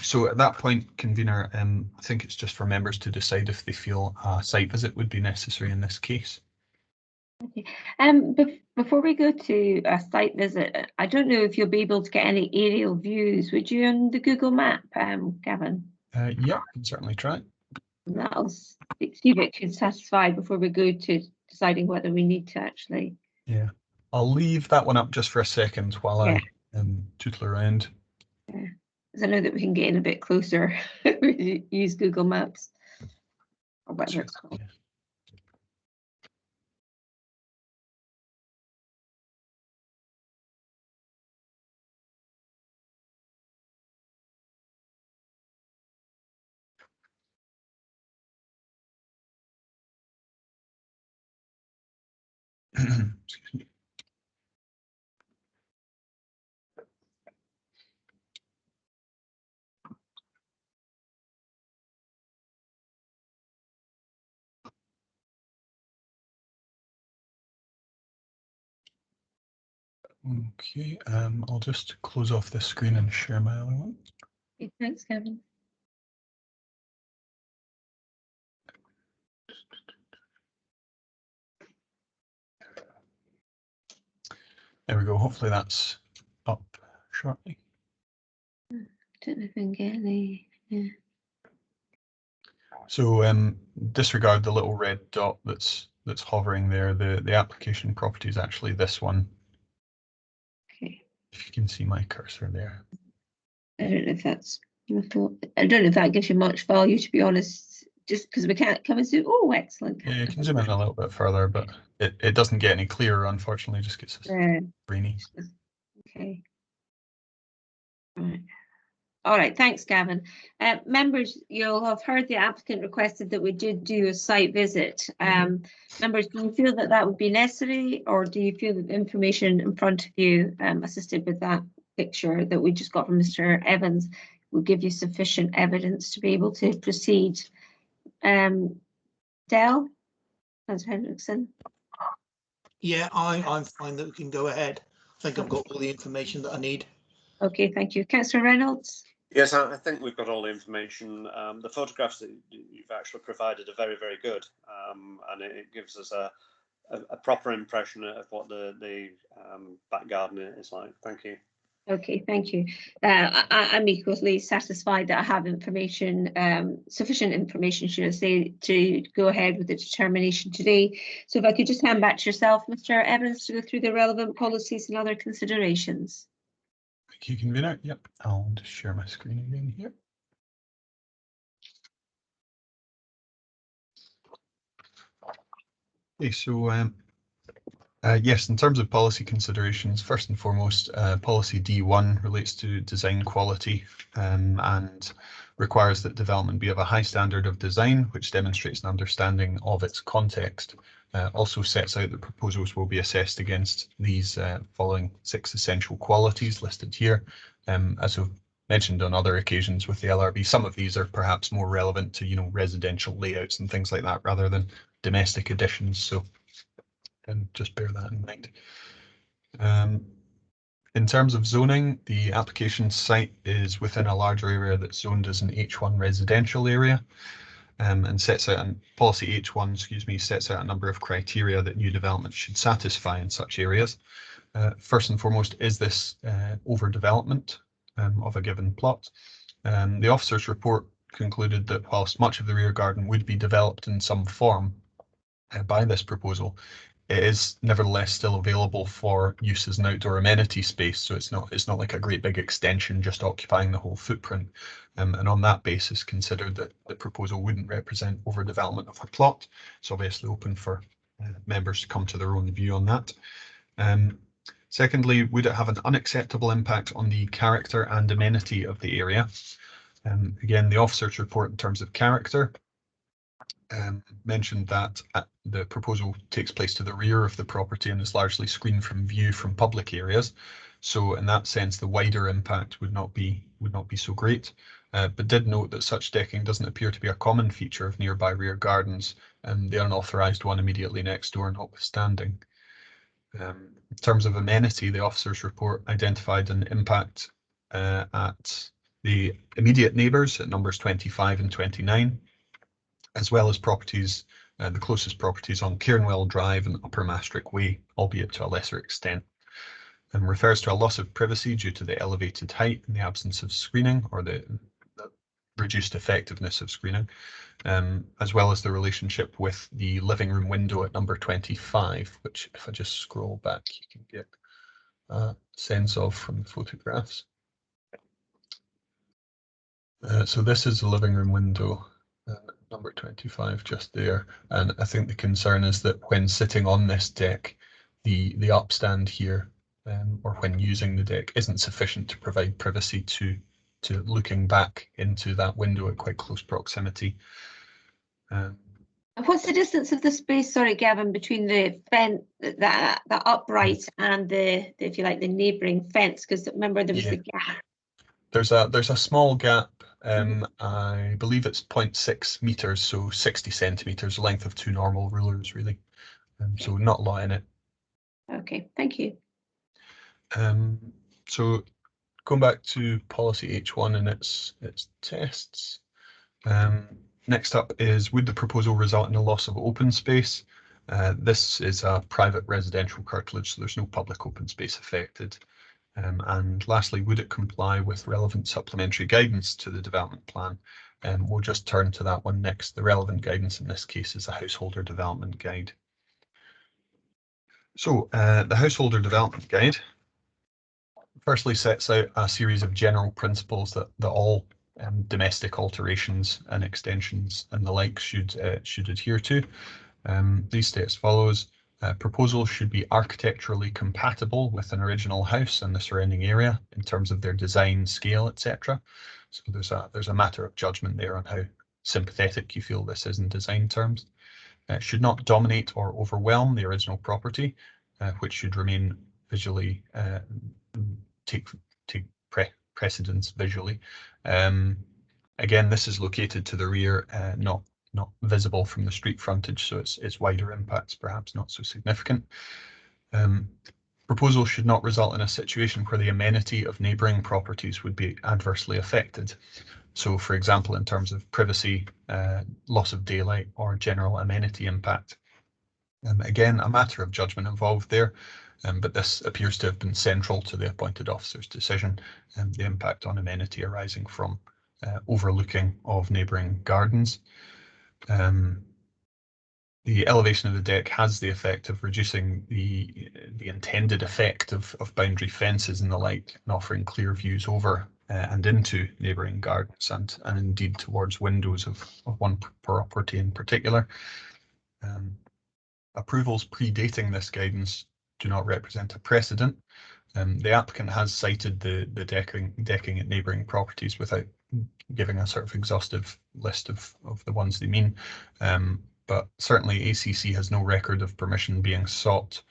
So at that point, convener, I think it's just for members to decide if they feel a site visit would be necessary in this case. Okay. Before we go to a site visit, I don't know if you'll be able to get any aerial views. Would you on the Google map, Gavin? Yeah, I can certainly try. That'll see if it can satisfy before we go to deciding whether we need to actually. Yeah, I'll leave that one up just for a second while I tootle around. Yeah, because I know that we can get in a bit closer if we use Google Maps or whatever it's called. Yeah. Excuse me. Okay, I'll just close off this screen and share my other one. Okay, thanks, Gavin. There we go. Hopefully that's up shortly. Don't know if we can get any. Yeah. So disregard the little red dot that's hovering there. The application property is actually this one. Okay. If you can see my cursor there. I don't know if that's. I don't know if that gives you much value, to be honest. Just because we can't come and say, oh, excellent. Yeah, you can zoom in a little bit further, but it doesn't get any clearer, unfortunately. Just gets grainy. Okay. Right. All right, thanks, Gavin. Members, you'll have heard the applicant requested that we did do a site visit. Members, do you feel that that would be necessary, or do you feel that the information in front of you, assisted with that picture that we just got from Mr. Evans, will give you sufficient evidence to be able to proceed? Dell, Councillor Hendrickson. Yeah, I'm fine that we can go ahead. I think I've got all the information that I need. Okay, thank you. Councillor Reynolds? Yes, I think we've got all the information. The photographs that you've actually provided are very, very good, and it gives us a proper impression of what the back garden is like. Thank you. Okay, thank you. I'm equally satisfied that I have information, sufficient information, should I say, to go ahead with the determination today. So if I could just hand back to yourself, Mr. Evans, to go through the relevant policies and other considerations. Thank you, Convener. Yep, I'll just share my screen again here. Okay, so yes, in terms of policy considerations, first and foremost, policy D1 relates to design quality and requires that development be of a high standard of design, which demonstrates an understanding of its context. Also sets out that proposals will be assessed against these following 6 essential qualities listed here. As I've mentioned on other occasions with the LRB, some of these are perhaps more relevant to, residential layouts and things like that rather than domestic additions. So and just bear that in mind. In terms of zoning, the application site is within a larger area that's zoned as an H1 residential area, and sets out, and policy H1, excuse me, sets out a number of criteria that new development should satisfy in such areas. First and foremost, is this overdevelopment of a given plot? The officer's report concluded that whilst much of the rear garden would be developed in some form by this proposal, it is nevertheless still available for use as an outdoor amenity space. So it's not like a great big extension just occupying the whole footprint. And on that basis, considered that the proposal wouldn't represent overdevelopment of a plot. It's obviously open for members to come to their own view on that. Secondly, would it have an unacceptable impact on the character and amenity of the area? Again, the officer's report in terms of character mentioned that the proposal takes place to the rear of the property and is largely screened from view from public areas. So in that sense, the wider impact would not be so great, but did note that such decking doesn't appear to be a common feature of nearby rear gardens, and the unauthorised one immediately next door notwithstanding. In terms of amenity, the officer's report identified an impact at the immediate neighbours at numbers 25 and 29. As well as properties, the closest properties on Cairnwell Drive and Upper Maastricht Way, albeit to a lesser extent, and refers to a loss of privacy due to the elevated height and the absence of screening, or the reduced effectiveness of screening, as well as the relationship with the living room window at number 25, which if I just scroll back, you can get a sense of from the photographs. So this is the living room window. Number 25 just there, and I think the concern is that when sitting on this deck, the upstand here, or when using the deck, isn't sufficient to provide privacy to looking back into that window at quite close proximity. What's the distance of the space, sorry, Gavin, between the fence, the upright, and the, if you like, the neighbouring fence? Because remember there was the gap. There's a small gap. I believe it's 0.6 meters, so 60 centimeters, length of 2 normal rulers, really. So not a lot in it. Okay, thank you. So going back to policy H1 and its tests. Next up is, would the proposal result in a loss of open space? This is a private residential curtilage, so there's no public open space affected. And lastly, would it comply with relevant supplementary guidance to the development plan? We'll just turn to that one next. The relevant guidance in this case is the Householder Development Guide. So the Householder Development Guide firstly sets out a series of general principles that all domestic alterations and extensions and the like should adhere to. These state as follows. Proposals should be architecturally compatible with an original house and the surrounding area in terms of their design, scale, etc. So there's a matter of judgment there on how sympathetic you feel this is in design terms. Should not dominate or overwhelm the original property, which should remain visually take precedence visually. Again, this is located to the rear, not visible from the street frontage, so its wider impacts perhaps not so significant. Proposal should not result in a situation where the amenity of neighbouring properties would be adversely affected. So, for example, in terms of privacy, loss of daylight, or general amenity impact. Again, a matter of judgment involved there, but this appears to have been central to the appointed officer's decision, the impact on amenity arising from overlooking of neighbouring gardens. The elevation of the deck has the effect of reducing the intended effect of boundary fences and the like, and offering clear views over and into neighbouring gardens and indeed towards windows of one property in particular. Approvals predating this guidance do not represent a precedent. The applicant has cited the decking at neighbouring properties without giving a sort of exhaustive list of the ones they mean. But certainly ACC has no record of permission being sought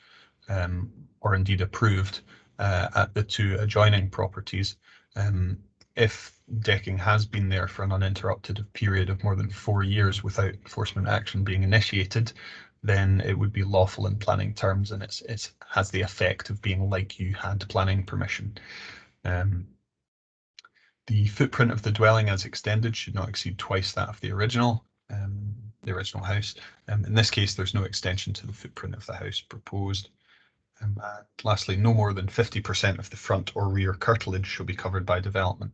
or indeed approved at the two adjoining properties. If decking has been there for an uninterrupted period of more than 4 years without enforcement action being initiated, then it would be lawful in planning terms, and it has the effect of being like you had planning permission. The footprint of the dwelling as extended should not exceed twice that of the original house. In this case, there's no extension to the footprint of the house proposed. Lastly, no more than 50% of the front or rear curtilage shall be covered by development.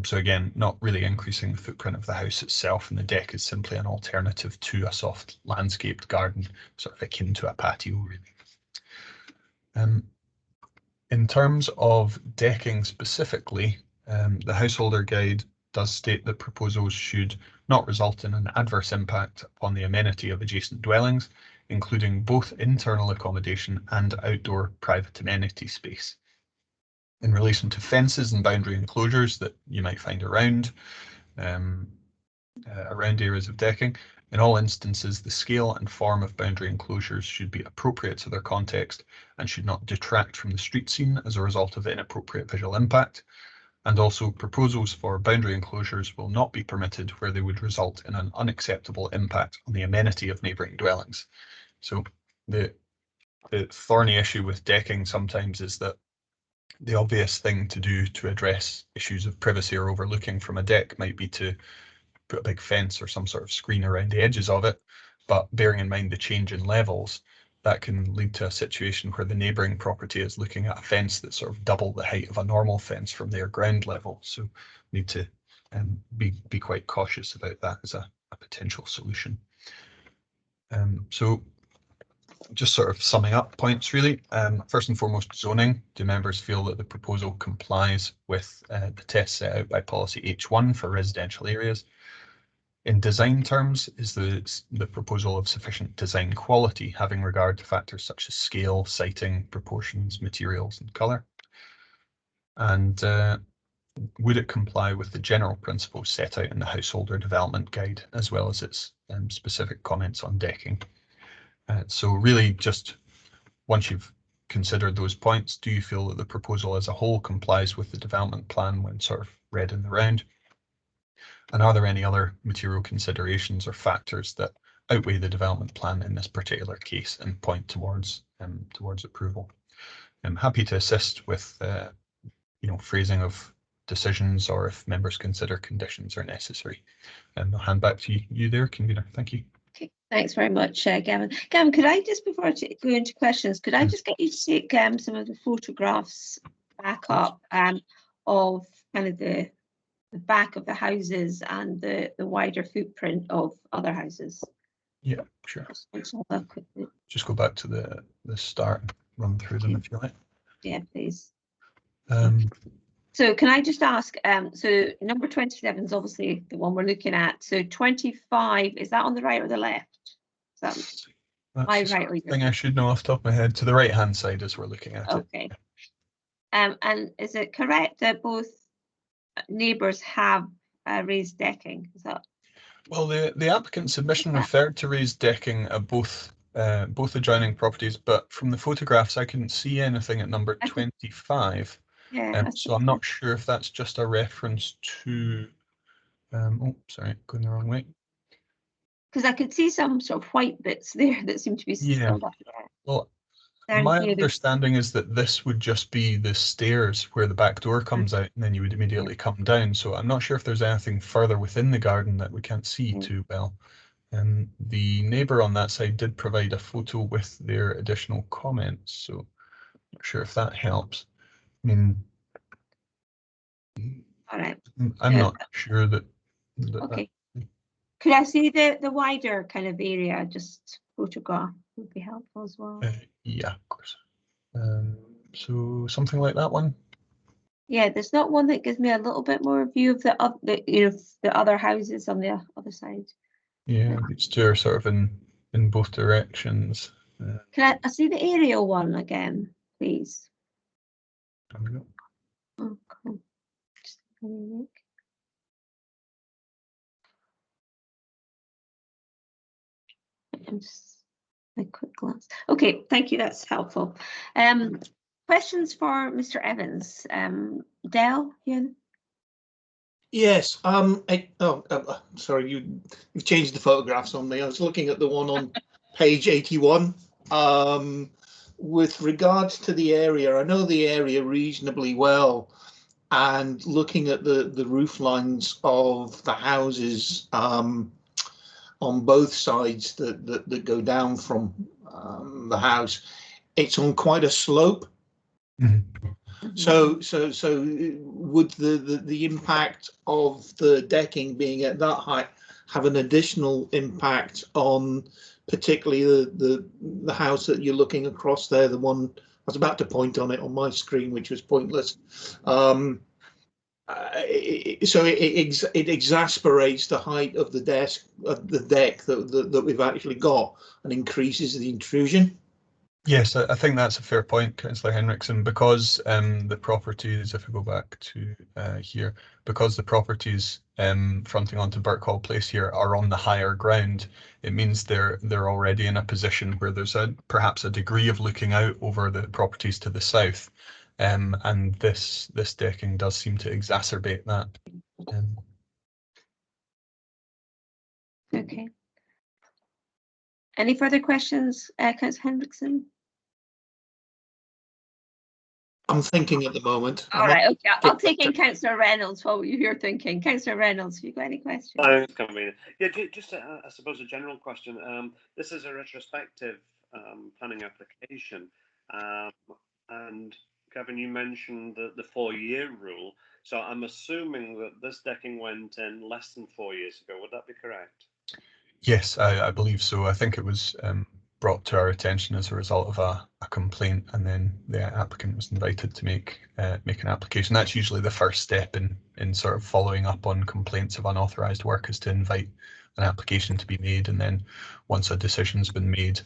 So again, not really increasing the footprint of the house itself, and the deck is simply an alternative to a soft landscaped garden, sort of akin to a patio, really. In terms of decking specifically, the householder guide does state that proposals should not result in an adverse impact upon the amenity of adjacent dwellings, including both internal accommodation and outdoor private amenity space. In relation to fences and boundary enclosures that you might find around areas of decking, in all instances, the scale and form of boundary enclosures should be appropriate to their context and should not detract from the street scene as a result of inappropriate visual impact. And also, proposals for boundary enclosures will not be permitted where they would result in an unacceptable impact on the amenity of neighbouring dwellings. So the thorny issue with decking sometimes is that the obvious thing to do to address issues of privacy or overlooking from a deck might be to put a big fence or some sort of screen around the edges of it, but bearing in mind the change in levels, that can lead to a situation where the neighbouring property is looking at a fence that's sort of double the height of a normal fence from their ground level. So need to be quite cautious about that as a potential solution. So just sort of summing up points really. First and foremost, zoning. Do members feel that the proposal complies with the test set out by policy H1 for residential areas? In design terms, is the proposal of sufficient design quality, having regard to factors such as scale, siting, proportions, materials, and colour? And would it comply with the general principles set out in the Householder Development Guide, as well as its specific comments on decking? So really, just once you've considered those points, do you feel that the proposal as a whole complies with the development plan when sort of read in the round? And are there any other material considerations or factors that outweigh the development plan in this particular case and point towards approval? I'm happy to assist with phrasing of decisions, or if members consider conditions are necessary. And I'll hand back to you there, convener. Thank you. Okay, thanks very much, Gavin. Gavin, could I just, before I go into questions, could I just get you to take some of the photographs back up of kind of the back of the houses and the wider footprint of other houses? Yeah, sure. Just go back to the start and run through them if you like. Yeah, please. So can I just ask, so number 27 is obviously the one we're looking at. So 25, is that on the right or the left? Is that my right or your thing I should know off the top of my head? To the right hand side as we're looking at it. Okay. And is it correct that both neighbours have raised decking? Is that? Well, the applicant submission referred to raised decking at both adjoining properties, but from the photographs I couldn't see anything at number 25. Yeah. So I'm not sure if that's just a reference to. Oh, sorry, going the wrong way. Because I could see some sort of white bits there that seem to be still up there. Well, My understanding is that this would just be the stairs where the back door comes out, and then you would immediately come down. So I'm not sure if there's anything further within the garden that we can't see too well. The neighbour on that side did provide a photo with their additional comments, so I'm not sure if that helps. I mean, All right. I'm not sure that. Okay. Could I see the wider kind of area, just photograph would be helpful as well. Yeah, of course. So something like that one. Yeah, there's not one that gives me a little bit more view of the other houses on the other side. Yeah, these two are sort of in both directions. Can I see the aerial one again, please? There we go. Okay. Just have a look. Just a quick glance. Okay, thank you. That's helpful. Questions for Mr. Evans? Dale, you? Yes. Sorry, you've changed the photographs on me. I was looking at the one on page 81. With regards to the area, I know the area reasonably well, and looking at the roof lines of the houses on both sides that go down from the house, it's on quite a slope. So would the impact of the decking being at that height have an additional impact on particularly the house that you're looking across there, the one I was about to point on it on my screen, which was pointless. So it exasperates the height of the deck that we've actually got and increases the intrusion. Yes, I think that's a fair point, Councillor Henriksen, because the properties, if we go back to here, because the properties fronting onto Birkhall Place here are on the higher ground, it means they're already in a position where there's perhaps a degree of looking out over the properties to the south, and this decking does seem to exacerbate that. Okay. Any further questions, Councillor Henriksen? I'm thinking at the moment. All right, okay. I'll take in Councillor Reynolds while you're thinking. Councillor Reynolds, have you got any questions? Thanks, Convener. Yeah, just I suppose a general question. This is a retrospective planning application, and Kevin, you mentioned the 4-year rule. So I'm assuming that this decking went in less than 4 years ago. Would that be correct? Yes, I believe so. I think it was brought to our attention as a result of a complaint, and then the applicant was invited to make an application. That's usually the first step in sort of following up on complaints of unauthorised work, is to invite an application to be made, and then once a decision's been made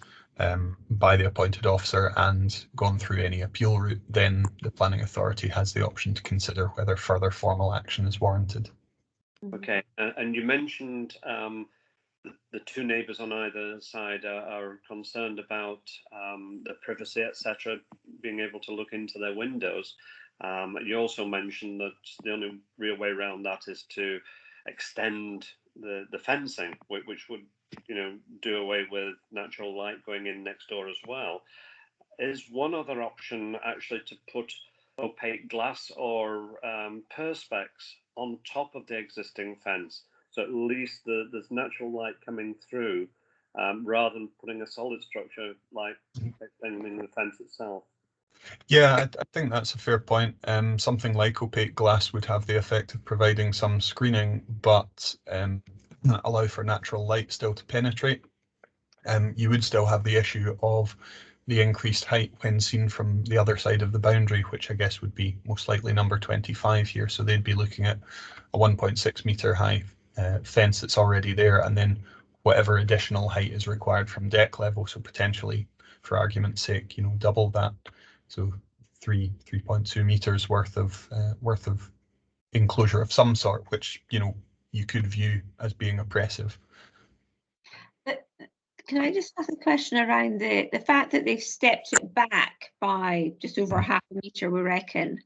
by the appointed officer and gone through any appeal route, then the planning authority has the option to consider whether further formal action is warranted. Okay, and you mentioned the two neighbours on either side are concerned about the privacy, etc., being able to look into their windows. You also mentioned that the only real way around that is to extend the fencing, which would, do away with natural light going in next door as well. Is one other option actually to put opaque glass or perspex on top of the existing fence? So at least there's natural light coming through, rather than putting a solid structure like extending the fence itself. Yeah, I think that's a fair point. Something like opaque glass would have the effect of providing some screening, but allow for natural light still to penetrate. You would still have the issue of the increased height when seen from the other side of the boundary, which I guess would be most likely number 25 here. So they'd be looking at a 1.6 metre high fence that's already there, and then whatever additional height is required from deck level. So potentially, for argument's sake, double that. So 3.2 meters worth of enclosure of some sort, which you could view as being oppressive. Can I just ask a question around the fact that they've stepped it back by just over half a metre, we reckon,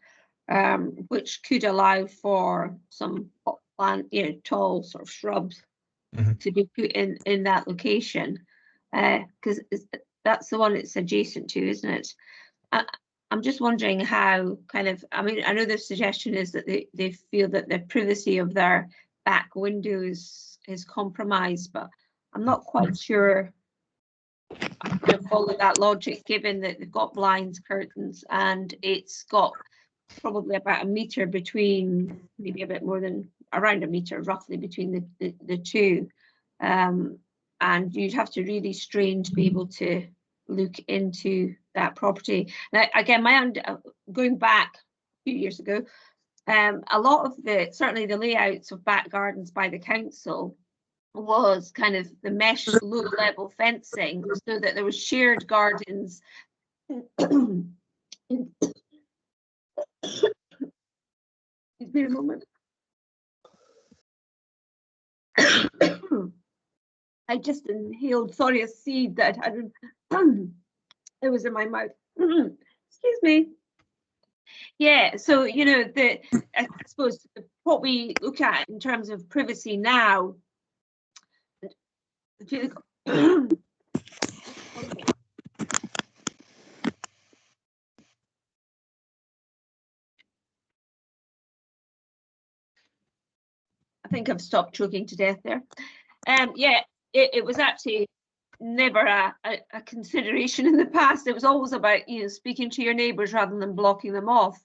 which could allow for some plant, tall sort of shrubs to be put in that location, because that's the one it's adjacent to, isn't it? I'm just wondering how kind of, I mean, I know the suggestion is that they feel that the privacy of their back window is compromised, but I'm not quite sure I'm going to follow that logic, given that they've got blinds, curtains, and it's got probably about a metre between, maybe a bit more than around a metre roughly between the two. And you'd have to really strain to be able to look into that property. Now, again, going back a few years ago, a lot of certainly the layouts of back gardens by the council was kind of the mesh low level fencing, so that there was shared gardens. Give me a moment. I just inhaled, sorry, a seed that had it was in my mouth. Excuse me. Yeah, so you know, I suppose what we look at in terms of privacy now. I think I've stopped choking to death there. Yeah, it was actually never a consideration in the past. It was always about, you know, speaking to your neighbours rather than blocking them off.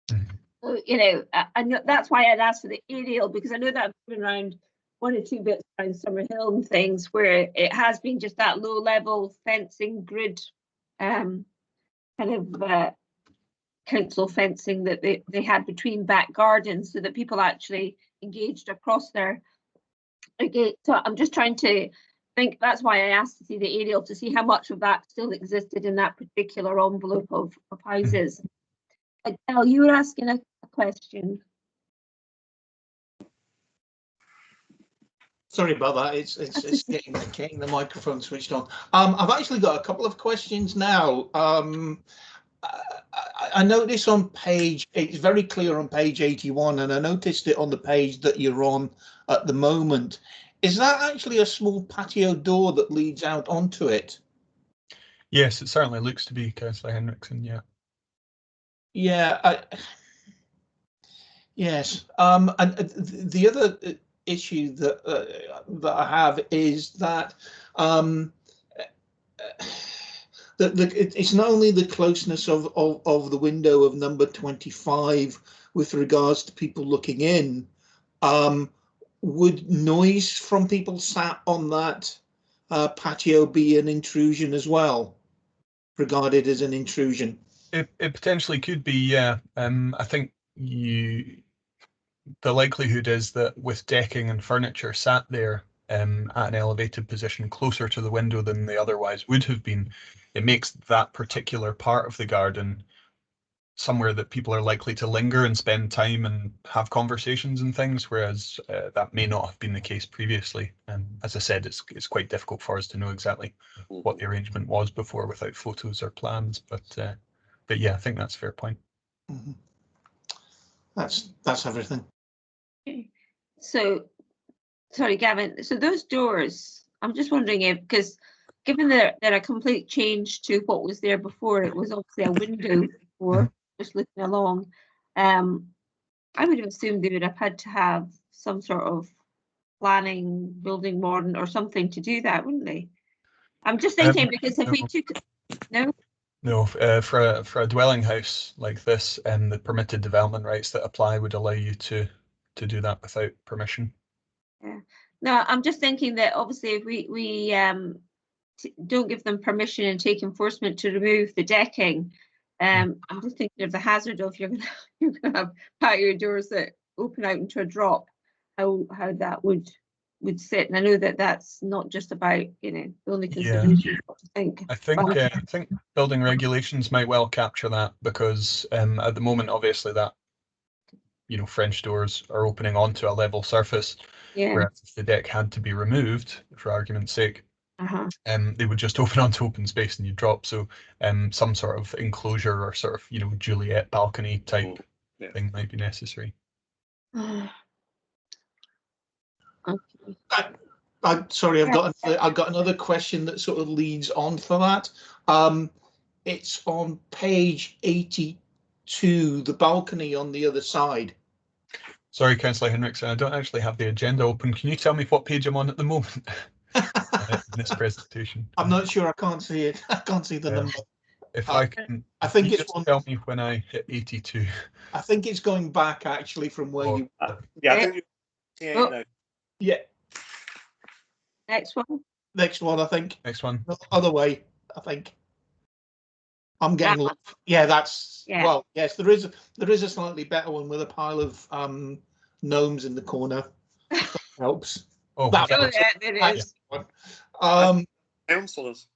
So, you know, I know that's why I'd asked for the aerial, because I know that I've been around one or two bits around Summerhill and things where it has been just that low level fencing grid, kind of council fencing that they had between back gardens, so that people actually engaged across their gate. So I'm just trying to think, that's why I asked to see the aerial, to see how much of that still existed in that particular envelope of houses. Adele, you were asking a question. Sorry about that. It's getting the microphone switched on. I've actually got a couple of questions now. I noticed on page, it's very clear on page 81, and I noticed it on the page that you're on at the moment. Is that actually a small patio door that leads out onto it? Yes, it certainly looks to be, Councillor Henriksen, yeah. Yeah, yes. And the other issue that I have is that it's not only the closeness of the window of number 25 with regards to people looking in. Would noise from people sat on that patio be an intrusion as well, regarded as an intrusion? It potentially could be, yeah. I think the likelihood is that with decking and furniture sat there at an elevated position closer to the window than they otherwise would have been, it makes that particular part of the garden somewhere that people are likely to linger and spend time and have conversations and things, whereas that may not have been the case previously. And as I said, it's quite difficult for us to know exactly what the arrangement was before without photos or plans, but yeah, I think that's a fair point. Mm-hmm. That's everything. Okay. So, sorry, Gavin. So those doors, I'm just wondering if, because given that they're a complete change to what was there before, it was obviously a window before, just looking along. I would have assumed they would have had to have some sort of planning, building warrant or something to do that, wouldn't they? I'm just thinking, because if we took, No, for a dwelling house like this, the permitted development rights that apply would allow you to do that without permission. Yeah. No, I'm just thinking that obviously if we don't give them permission and take enforcement to remove the decking, I'm just thinking of the hazard of you're gonna have patio doors that open out into a drop, how that would sit. And I know that that's not just about, you know, the only consideration what to think. I think building regulations might well capture that, because at the moment, obviously, that, you know, French doors are opening onto a level surface. Yeah. Whereas if the deck had to be removed, for argument's sake, they would just open onto open space and you drop. So some sort of enclosure or sort of, you know, Juliet balcony type thing might be necessary. Okay. Sorry, I've got another question that sort of leads on for that. It's on page 82, the balcony on the other side. Sorry, Councillor Henriksen, I don't actually have the agenda open. Can you tell me what page I'm on at the moment in this presentation? I'm not sure. I can't see it. I can't see the number. If I can, I think it's just tell me when I hit 82. I think it's going back actually from where you. Yeah, I think you're 88 now. Yeah. Next one. Next one, I think. Next one. The other way, I think. I'm getting. Yeah, that's. Yeah. Well, yes, there is a slightly better one with a pile of gnomes in the corner. That helps. Oh, That It is. one. Councillors.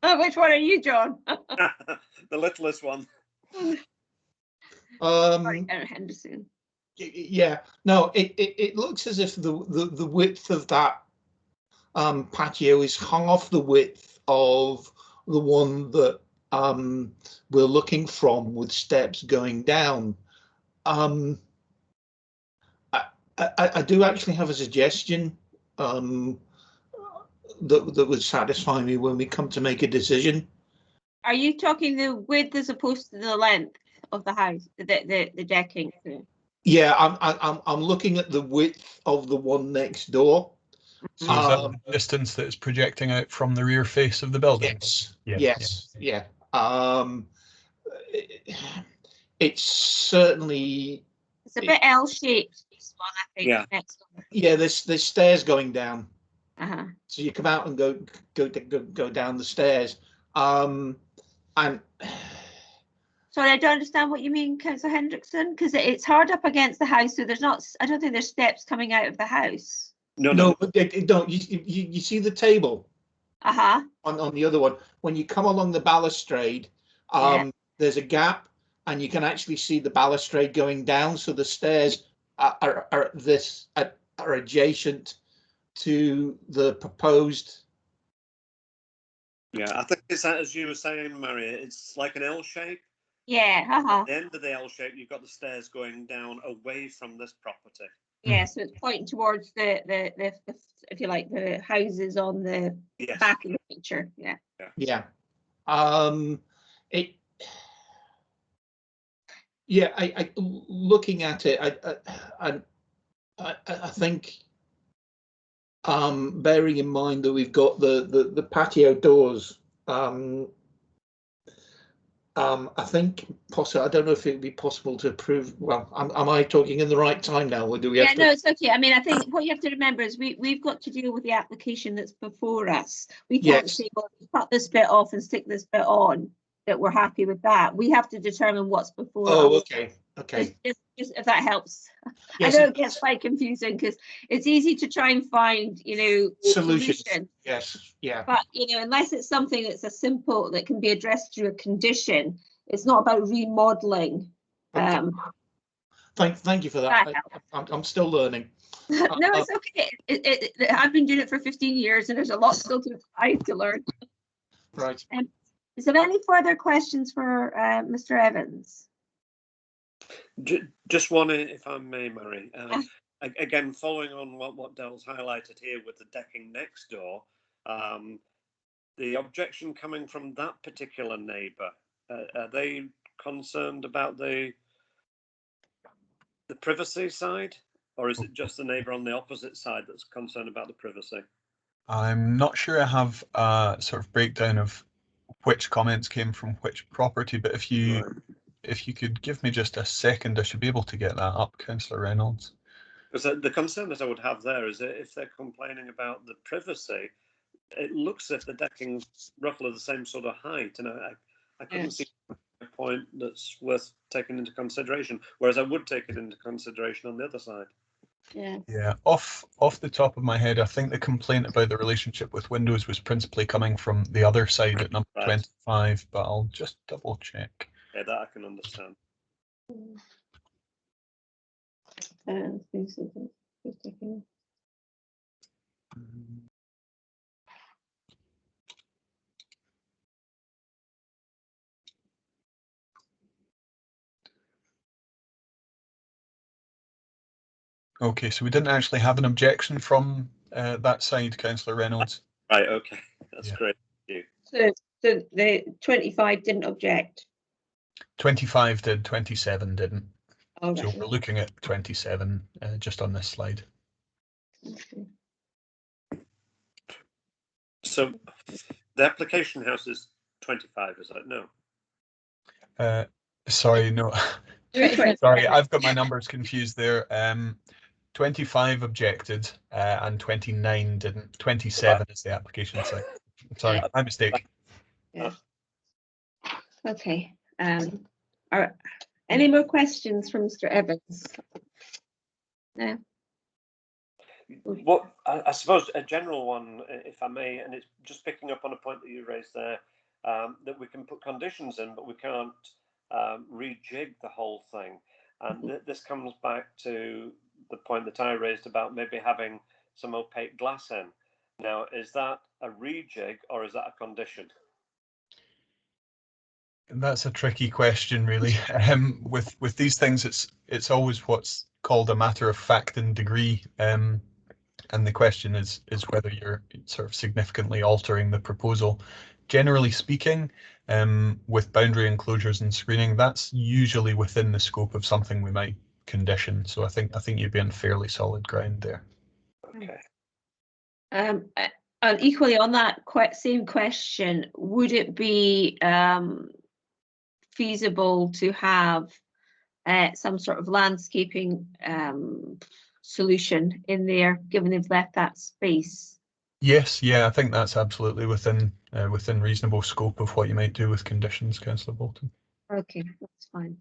Which one are you, John? The littlest one. Sorry, Henderson. Yeah, no, it looks as if the width of that patio is hung off the width of the one that we're looking from, with steps going down. I do actually have a suggestion that would satisfy me when we come to make a decision. Are you talking the width as opposed to the length of the house, the decking? Yeah, I'm looking at the width of the one next door. So is that the distance that is projecting out from the rear face of the building? Yes. Yeah. Yes. Yeah. It's certainly. It's a bit L-shaped. This one, I think. Yeah. Next one. Yeah. There's stairs going down. So you come out and go down the stairs. And. Sorry, I don't understand what you mean, Councillor Hendrickson, because it's hard up against the house, so there's not. I don't think there's steps coming out of the house. No, but don't. You see the table? On the other one, when you come along the balustrade, there's a gap, and you can actually see the balustrade going down. So the stairs are adjacent to the proposed. Yeah, I think it's as you were saying, Maria. It's like an L shape. Yeah. At the end of the L shape, you've got the stairs going down away from this property. Yeah, so it's pointing towards the if you like, the houses on the back of the picture. Yeah. Yeah. I looking at it, I think, bearing in mind that we've got the patio doors, I think possibly, I don't know if it would be possible to approve. Well, am I talking in the right time now, or do we have to? No, it's okay. I mean, I think what you have to remember is we've got to deal with the application that's before us. We can't say, well, cut this bit off and stick this bit on, that we're happy with that. We have to determine what's before us. Okay. Just if that helps. Yes, I know it gets quite confusing because it's easy to try and find, solutions. Yes, yeah. But unless it's something that's a simple that can be addressed through a condition, it's not about remodeling. Okay. Thank you for that. I'm still learning. No, it's okay. I've been doing it for 15 years, and there's a lot still to learn. Right. Is there any further questions for Mr. Evans? Just one, if I may, Mary. Again, following on what Dell's highlighted here with the decking next door, the objection coming from that particular neighbour, are they concerned about the privacy side, or is it just the neighbour on the opposite side that's concerned about the privacy? I'm not sure I have a sort of breakdown of which comments came from which property, but if you could give me just a second, I should be able to get that up, Councillor Reynolds. Because the concern that I would have there is that if they're complaining about the privacy, it looks as if the decking's roughly the same sort of height, and I couldn't see a point that's worth taking into consideration, whereas I would take it into consideration on the other side. Yeah, off the top of my head, I think the complaint about the relationship with windows was principally coming from the other side at number 25, but I'll just double check. Yeah, that I can understand. Okay, so we didn't actually have an objection from that side, Councillor Reynolds. Right, okay, that's Yeah. great. Thank you. So the 25 didn't object. 25 did, 27 didn't. All So right. we're looking at 27 just on this slide. Okay. So the application house is 25, is that? No. Sorry, no. Sorry, I've got my numbers confused there. 25 objected and 29 didn't. 27 is the application site. Sorry, my mistake. Yeah. Okay. Are any more questions from Mr. Evans? No. What I suppose a general one, if I may, and it's just picking up on a point that you raised there, that we can put conditions in, but we can't rejig the whole thing. And this comes back to the point that I raised about maybe having some opaque glass in. Now, is that a rejig or is that a condition? That's a tricky question, really. With these things, it's always what's called a matter of fact and degree. And the question is whether you're sort of significantly altering the proposal. Generally speaking, with boundary enclosures and screening, that's usually within the scope of something we might condition. So I think you'd be on fairly solid ground there. Okay. And equally on that same question, would it be feasible to have some sort of landscaping solution in there, given they've left that space? Yes, yeah, I think that's absolutely within reasonable scope of what you might do with conditions, Councillor Bolton. Okay, that's fine.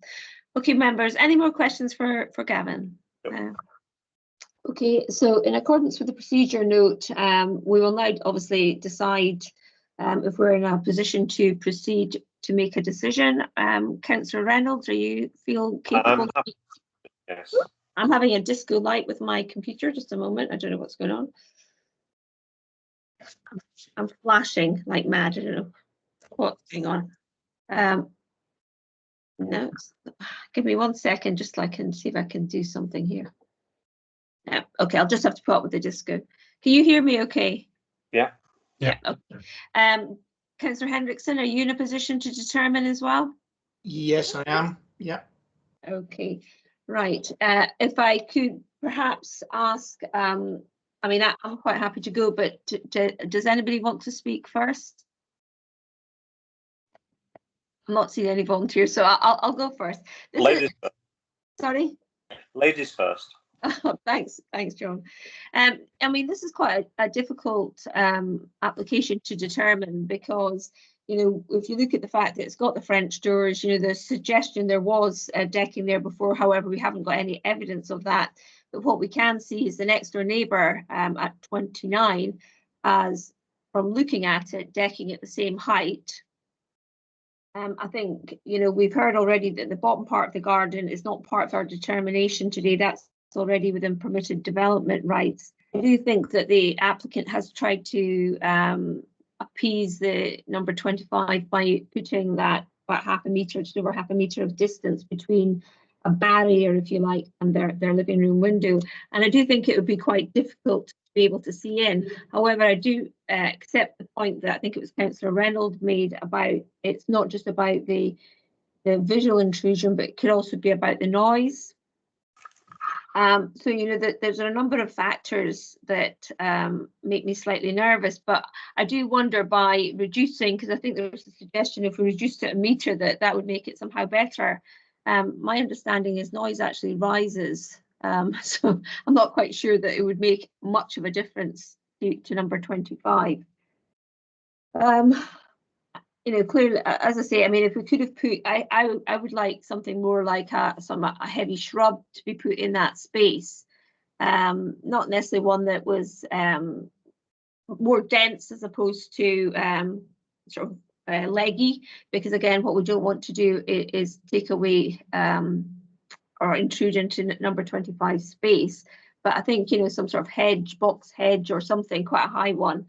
Okay, members, any more questions for Gavin? Nope. Okay, so in accordance with the procedure note, we will now obviously decide if we're in a position to proceed to make a decision. Councillor Reynolds, are you feel capable? Yes. I'm having a disco light with my computer. Just a moment. I don't know what's going on. I'm flashing like mad. I don't know what's going on. No, give me 1 second, just so I can see if I can do something here. Okay, I'll just have to put up with the disco. Can you hear me okay? Yeah. Yeah. Okay. Councillor Hendrickson, are you in a position to determine as well? Yes, I am. Yeah. Okay, right. If I could perhaps ask, I mean, I'm quite happy to go, but does anybody want to speak first? I'm not seeing any volunteers, so I'll go first. Ladies first. Sorry? Ladies first. Thanks, John. I mean, this is quite a difficult application to determine because, you know, if you look at the fact that it's got the French doors, you know, the suggestion there was decking there before, however, we haven't got any evidence of that. But what we can see is the next door neighbour at 29 as, from looking at it, decking at the same height. I think, you know, we've heard already that the bottom part of the garden is not part of our determination today. That's already within permitted development rights. I do think that the applicant has tried to appease the number 25 by putting that about half a metre, just over half a metre of distance between a barrier, if you like, and their living room window. And I do think it would be quite difficult to be able to see in. However, I do accept the point that I think it was Councillor Reynolds made about it's not just about the visual intrusion, but it could also be about the noise. So, you know, that there's a number of factors that make me slightly nervous, but I do wonder by reducing, because I think there was a suggestion if we reduced it a metre that would make it somehow better. My understanding is noise actually rises, so I'm not quite sure that it would make much of a difference to number 25. You know, clearly, as I say, I mean, if we could have put, I would like something more like a heavy shrub to be put in that space, not necessarily one that was more dense as opposed to sort of leggy, because again, what we don't want to do is take away or intrude into number 25 space. But I think, you know, some sort of hedge, box hedge or something, quite a high one,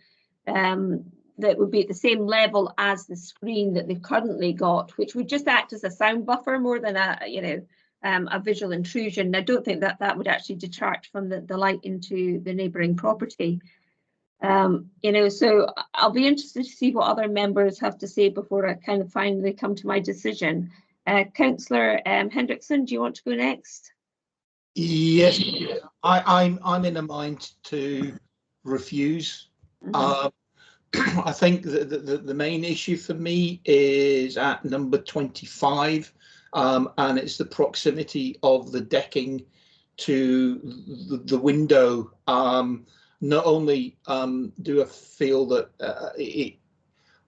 that would be at the same level as the screen that they've currently got, which would just act as a sound buffer more than a, you know, a visual intrusion. I don't think that would actually detract from the light into the neighbouring property. You know, so I'll be interested to see what other members have to say before I kind of finally come to my decision. Councillor Hendrickson, do you want to go next? Yes, I'm in a mind to refuse. I think the main issue for me is at number 25, and it's the proximity of the decking to the window. Not only do I feel that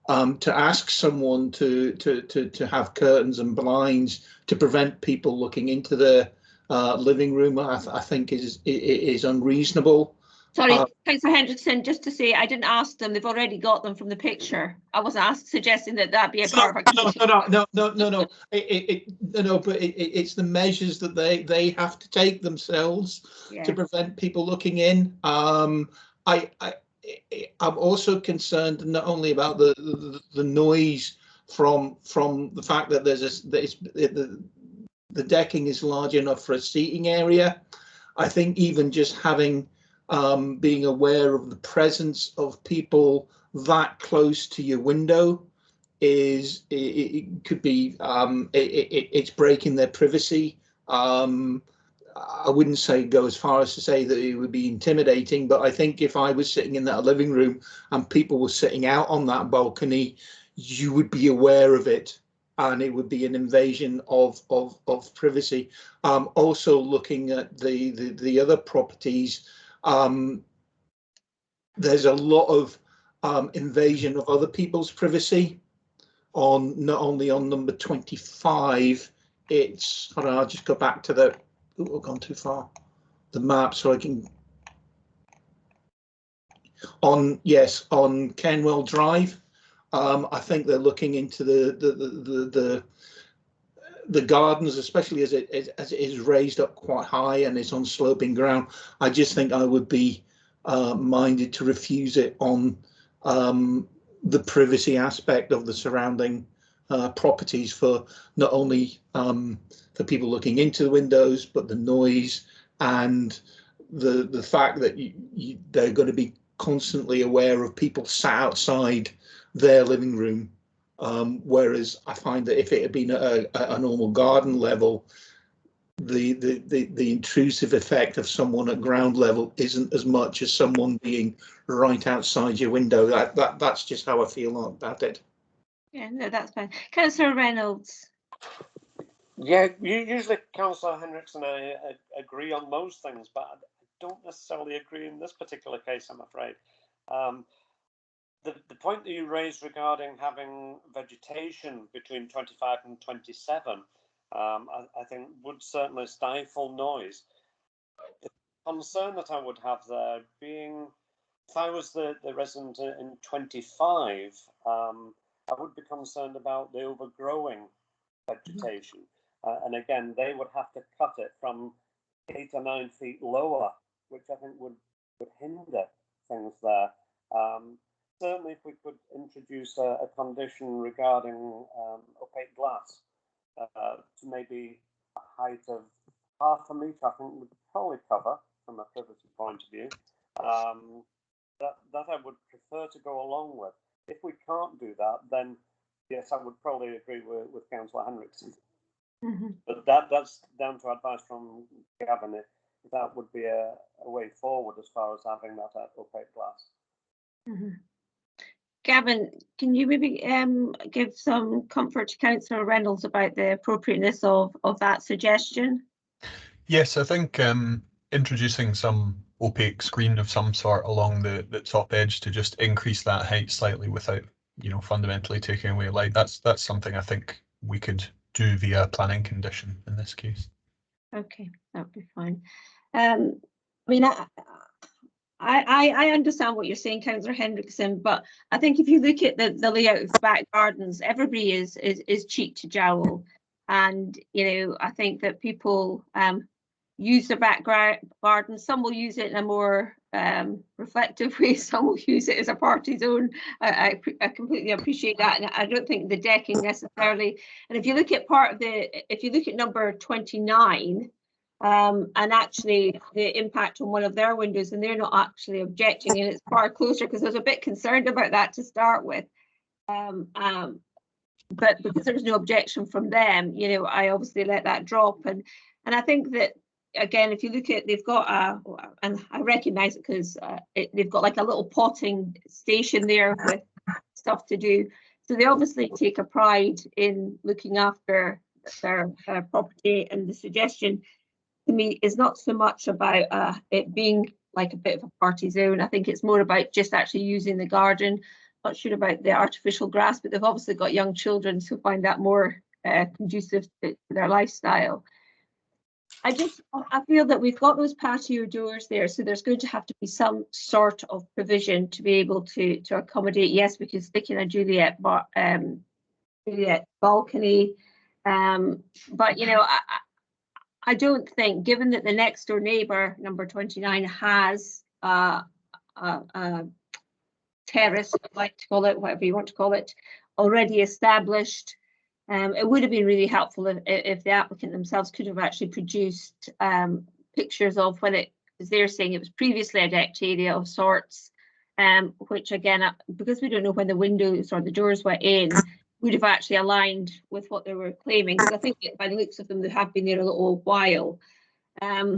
to ask someone to have curtains and blinds to prevent people looking into the living room, I think is unreasonable. Sorry, Councillor Hendrickson, just to say, I didn't ask them. They've already got them from the picture. I wasn't suggesting that be a part of a condition. No. But it's the measures that they have to take themselves to prevent people looking in. I'm also concerned not only about the noise from the fact that the decking is large enough for a seating area. I think even just having being aware of the presence of people that close to your window it could be it's breaking their privacy. I wouldn't say go as far as to say that it would be intimidating, but I think if I was sitting in that living room and people were sitting out on that balcony, you would be aware of it, and it would be an invasion of privacy. Also looking at the other properties, there's a lot of invasion of other people's privacy on not only on number 25. It's, hold on, I'll just go back to the, I've gone too far, the map, so I can, on Kenwell Drive. I think they're looking into the gardens, especially as it is raised up quite high and it's on sloping ground. I just think I would be minded to refuse it on the privacy aspect of the surrounding properties, for not only for people looking into the windows, but the noise and the fact that they're going to be constantly aware of people sat outside their living room. Whereas I find that if it had been at a normal garden level, the intrusive effect of someone at ground level isn't as much as someone being right outside your window. That's just how I feel about it. Yeah, no, that's fine. Councillor Reynolds. Yeah, usually Councillor Hendrickson and I agree on most things, but I don't necessarily agree in this particular case, I'm afraid. The point that you raised regarding having vegetation between 25 and 27, I think would certainly stifle noise. The concern that I would have there being, if I was the resident in 25, I would be concerned about the overgrowing vegetation. And again, they would have to cut it from 8 or 9 feet lower, which I think would hinder things there. Certainly, if we could introduce a condition regarding opaque glass to maybe a height of 1/2 metre, I think would probably cover from a privacy point of view. That I would prefer to go along with. If we can't do that, then yes, I would probably agree with Councillor Hendrickson. But that's down to advice from Gavin. If that would be a way forward as far as having that opaque glass. Gavin, can you maybe give some comfort to Councillor Reynolds about the appropriateness of that suggestion? Yes, I think introducing some opaque screen of some sort along the top edge to just increase that height slightly without, fundamentally taking away light. That's something I think we could do via planning condition in this case. Okay, that would be fine. I mean, I understand what you're saying, Councillor Hendrickson, but I think if you look at the layout of the back gardens, everybody is cheek to jowl, and I think that people use their back garden. Some will use it in a more reflective way. Some will use it as a party zone. I completely appreciate that, and I don't think the decking necessarily. And if you look at if you look at number 29, and actually the impact on one of their windows, and they're not actually objecting, and it's far closer, because I was a bit concerned about that to start with. But because there was no objection from them, you know, I obviously let that drop. And I think that, again, if you look at, they've got and I recognise it because they've got like a little potting station there with stuff to do. So they obviously take a pride in looking after their property. And the suggestion to me is not so much about it being like a bit of a party zone. I think it's more about just actually using the garden. Not sure about the artificial grass, but they've obviously got young children who find that more conducive to their lifestyle. I feel that we've got those patio doors there, so there's going to have to be some sort of provision to be able to accommodate. Yes, we can stick in a Juliet balcony, but you know, I don't think, given that the next door neighbour, number 29, has terrace, I'd like to call it, whatever you want to call it, already established. It would have been really helpful if the applicant themselves could have actually produced pictures of when it, as they're saying, it was previously a decked area of sorts, which again, because we don't know when the windows or the doors went in, would have actually aligned with what they were claiming. Because I think by the looks of them, they have been there a little while. I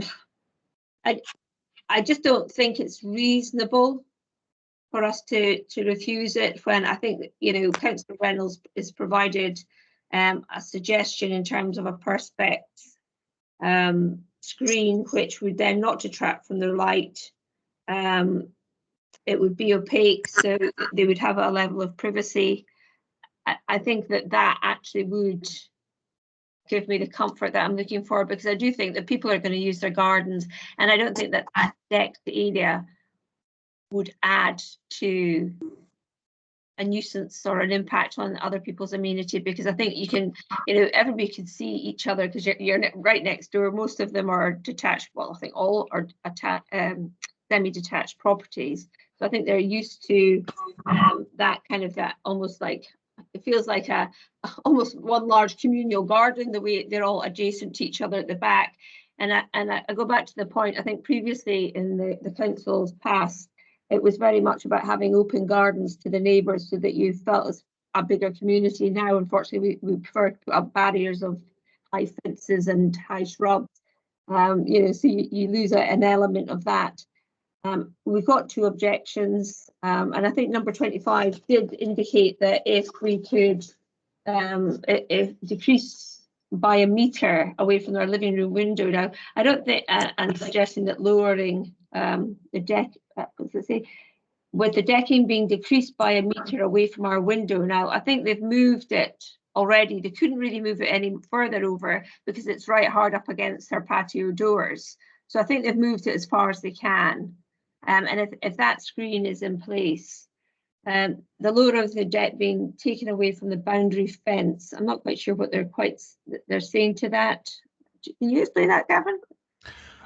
just don't think it's reasonable for us to refuse it, when I think, you know, Councillor Reynolds is provided a suggestion in terms of a perspex screen, which would then not detract from the light. It would be opaque, so they would have a level of privacy. I think that actually would give me the comfort that I'm looking for, because I do think that people are going to use their gardens, and I don't think that decked area would add to a nuisance or an impact on other people's amenity, because I think you can, you know, everybody can see each other because you're right next door. Most of them are detached. Well, I think all are semi-detached properties. So I think they're used to that kind of, that almost like, it feels like almost one large communal garden, the way they're all adjacent to each other at the back. And I go back to the point, I think previously in the council's past, it was very much about having open gardens to the neighbours so that you felt as a bigger community. Now, unfortunately, we prefer to put up barriers of high fences and high shrubs, you know, so you lose an element of that. We've got 2 objections, and I think number 25 did indicate that if we could decrease by a metre away from their living room window. Now, I don't think, and suggesting that lowering the deck, with the decking being decreased by a metre away from our window. Now, I think they've moved it already. They couldn't really move it any further over because it's right hard up against their patio doors. So I think they've moved it as far as they can. And if that screen is in place, the lower of the deck being taken away from the boundary fence, I'm not quite sure what they're saying to that. Can you explain that, Gavin?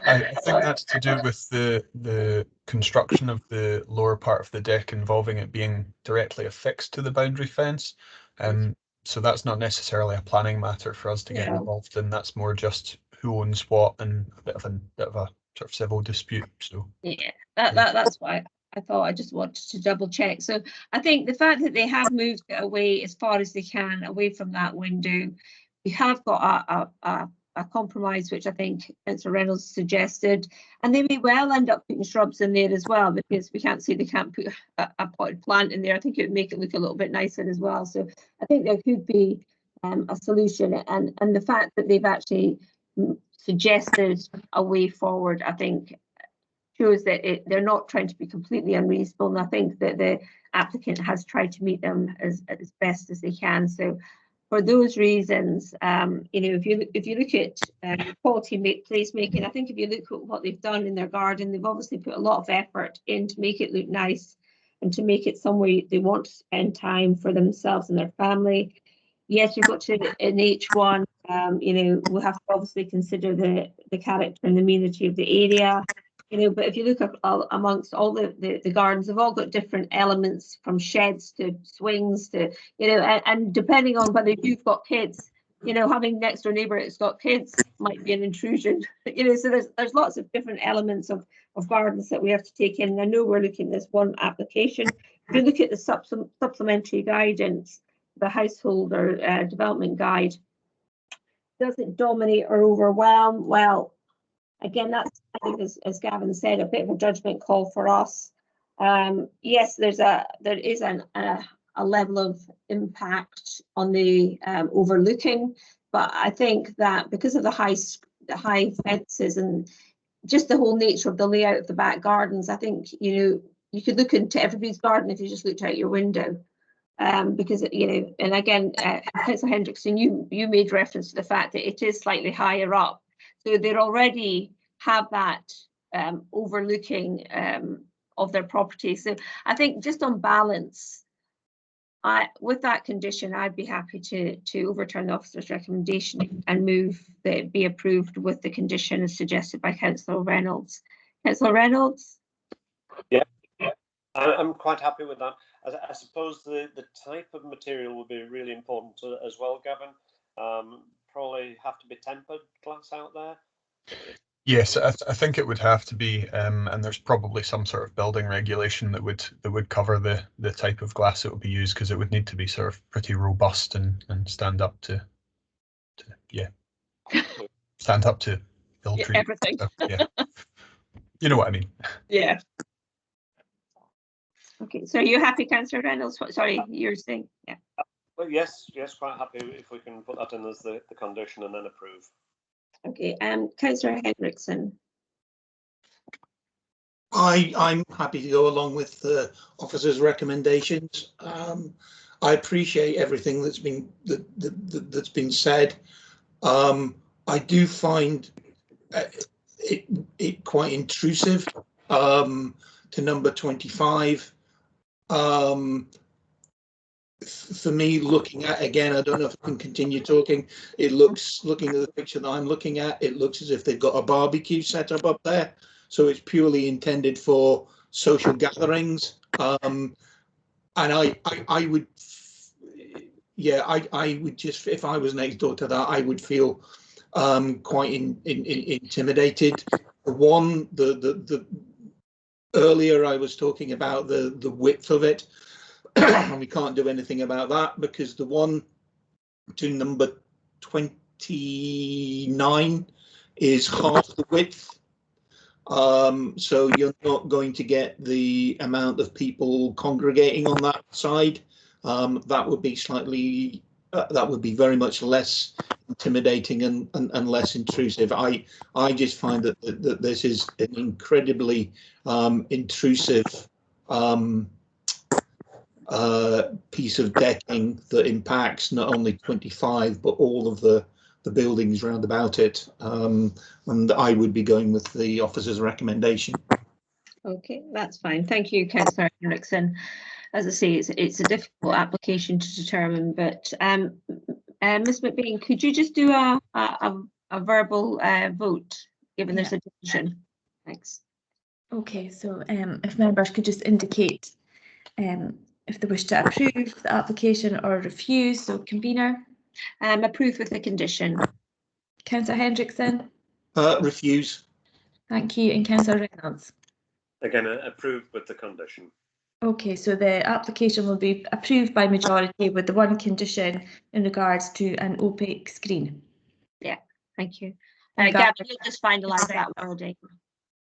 I think that's to do with the construction of the lower part of the deck, involving it being directly affixed to the boundary fence. So that's not necessarily a planning matter for us to get involved in. That's more just who owns what, and a bit of a sort of civil dispute. So yeah, that's why I thought I just wanted to double check. So I think the fact that they have moved it away as far as they can away from that window, we have got a compromise, which I think Councillor Reynolds suggested, and they may well end up putting shrubs in there as well, because we can't say they can't put a potted plant in there. I think it would make it look a little bit nicer as well. So I think there could be a solution, and the fact that they've actually suggested a way forward, I think, shows that they're not trying to be completely unreasonable, and I think that the applicant has tried to meet them as best as they can. So for those reasons, you know, if you look at quality placemaking, I think if you look at what they've done in their garden, they've obviously put a lot of effort in to make it look nice and to make it somewhere they want to spend time for themselves and their family. Yes, we've got to, in H1, You know, we'll have to obviously consider the character and the amenity of the area. You know, but if you look at amongst all the gardens, they've all got different elements, from sheds to swings to, you know, and depending on whether you've got kids, you know, having next door neighbour that's got kids might be an intrusion. You know, so there's lots of different elements of gardens that we have to take in. And I know we're looking at this one application. If you look at the supplementary guidance, the household or development guide, does it dominate or overwhelm? Well, again, that's, I think, as Gavin said, a bit of a judgment call for us. Yes, there is a level of impact on the overlooking, but I think that because of the high fences and just the whole nature of the layout of the back gardens, I think, you know, you could look into everybody's garden if you just looked out your window. Because, you know, and again, Councillor Hendrickson, you made reference to the fact that it is slightly higher up. So they already have that overlooking of their property. So I think just on balance, with that condition, I'd be happy to overturn the officer's recommendation and move that it be approved with the condition as suggested by Councillor Reynolds. Councillor Reynolds? Yeah, I'm quite happy with that. I suppose the type of material will be really important as well, Gavin. Probably have to be tempered glass out there. Yes, I think it would have to be, and there's probably some sort of building regulation that would cover the type of glass that would be used, because it would need to be sort of pretty robust and stand up to stand up to ill treatment. Everything. So, yeah, you know what I mean. Yeah. Okay, so are you happy, Councillor Reynolds? Sorry, you're saying, yeah. Well, yes, quite happy if we can put that in as the condition and then approve. Okay, Councillor Hendrickson. I'm happy to go along with the officer's recommendations. I appreciate everything that's been said. I do find it quite intrusive to number 25. For me, looking at, again, I don't know if I can continue talking. Looking at the picture that I'm looking at, it looks as if they've got a barbecue set up there. So it's purely intended for social gatherings. And I would, yeah, I would just, if I was next door to that, I would feel quite intimidated. The earlier I was talking about the width of it. And we can't do anything about that, because the one to number 29 is half the width. So you're not going to get the amount of people congregating on that side. That would be slightly, that would be very much less intimidating and less intrusive. I just find that this is an incredibly intrusive piece of decking that impacts not only 25 but all of the buildings round about it, and I would be going with the officer's recommendation. Okay, that's fine. Thank you, Councillor Hendrickson. As I say, it's a difficult application to determine, but Ms McBain, could you just do a verbal vote, given there's a decision? Thanks. Okay, so if members could just indicate if they wish to approve the application or refuse. So, convener. Approve with the condition. Councillor Hendrickson. Refuse. Thank you. And Councillor Reynolds. Again, approve with the condition. Okay, so the application will be approved by majority with the one condition in regards to an opaque screen. Yeah, thank you. Gavin, you'll just finalise that wording.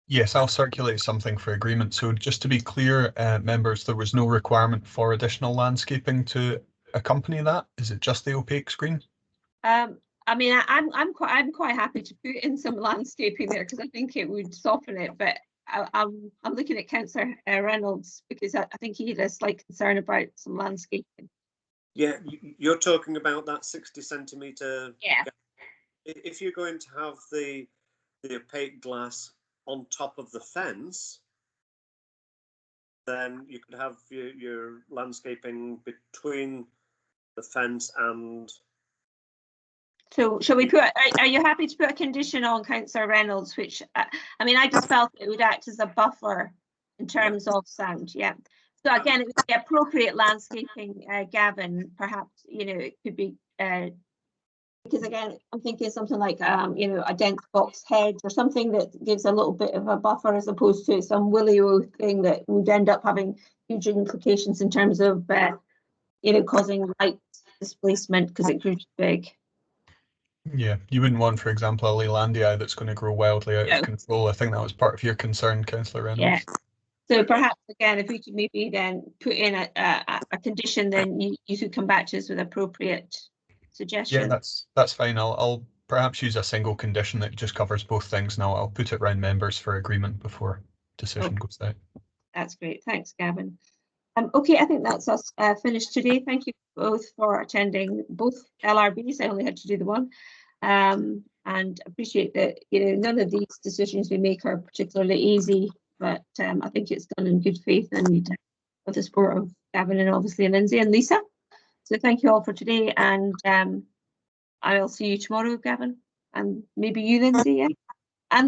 Yes, I'll circulate something for agreement. So just to be clear, members, there was no requirement for additional landscaping to accompany that. Is it just the opaque screen? I mean, I'm quite happy to put in some landscaping there, because I think it would soften it. But I'm looking at Councillor Reynolds, because I think he had a slight concern about some landscaping. Yeah, you're talking about that 60 centimetre. Yeah. If you're going to have the opaque glass on top of the fence, then you could have your landscaping between the fence and So shall we put, are you happy to put a condition on Councillor Reynolds, which, I mean, I just felt it would act as a buffer in terms of sound, yeah. So again, it would be appropriate landscaping, Gavin, perhaps, you know, it could be, because again, I'm thinking something like, you know, a dense box hedge or something that gives a little bit of a buffer as opposed to some willy-o thing that would end up having huge implications in terms of, you know, causing light displacement because it grew too big. Yeah, you wouldn't want, for example, a Leylandii that's going to grow wildly out of control. I think that was part of your concern, Councillor Reynolds. Yeah. So perhaps again, if we could maybe then put in a condition, then you could come back to us with appropriate suggestions. Yeah, that's fine. I'll perhaps use a single condition that just covers both things. Now I'll put it round members for agreement before decision goes out. That's great. Thanks, Gavin. Okay, I think that's us finished today. Thank you both for attending both LRBs. I only had to do the one. And appreciate that, you know, none of these decisions we make are particularly easy, but I think it's done in good faith and with the support of Gavin and obviously Lindsay and Lisa. So thank you all for today, and I'll see you tomorrow, Gavin, and maybe you, Lindsay, yeah?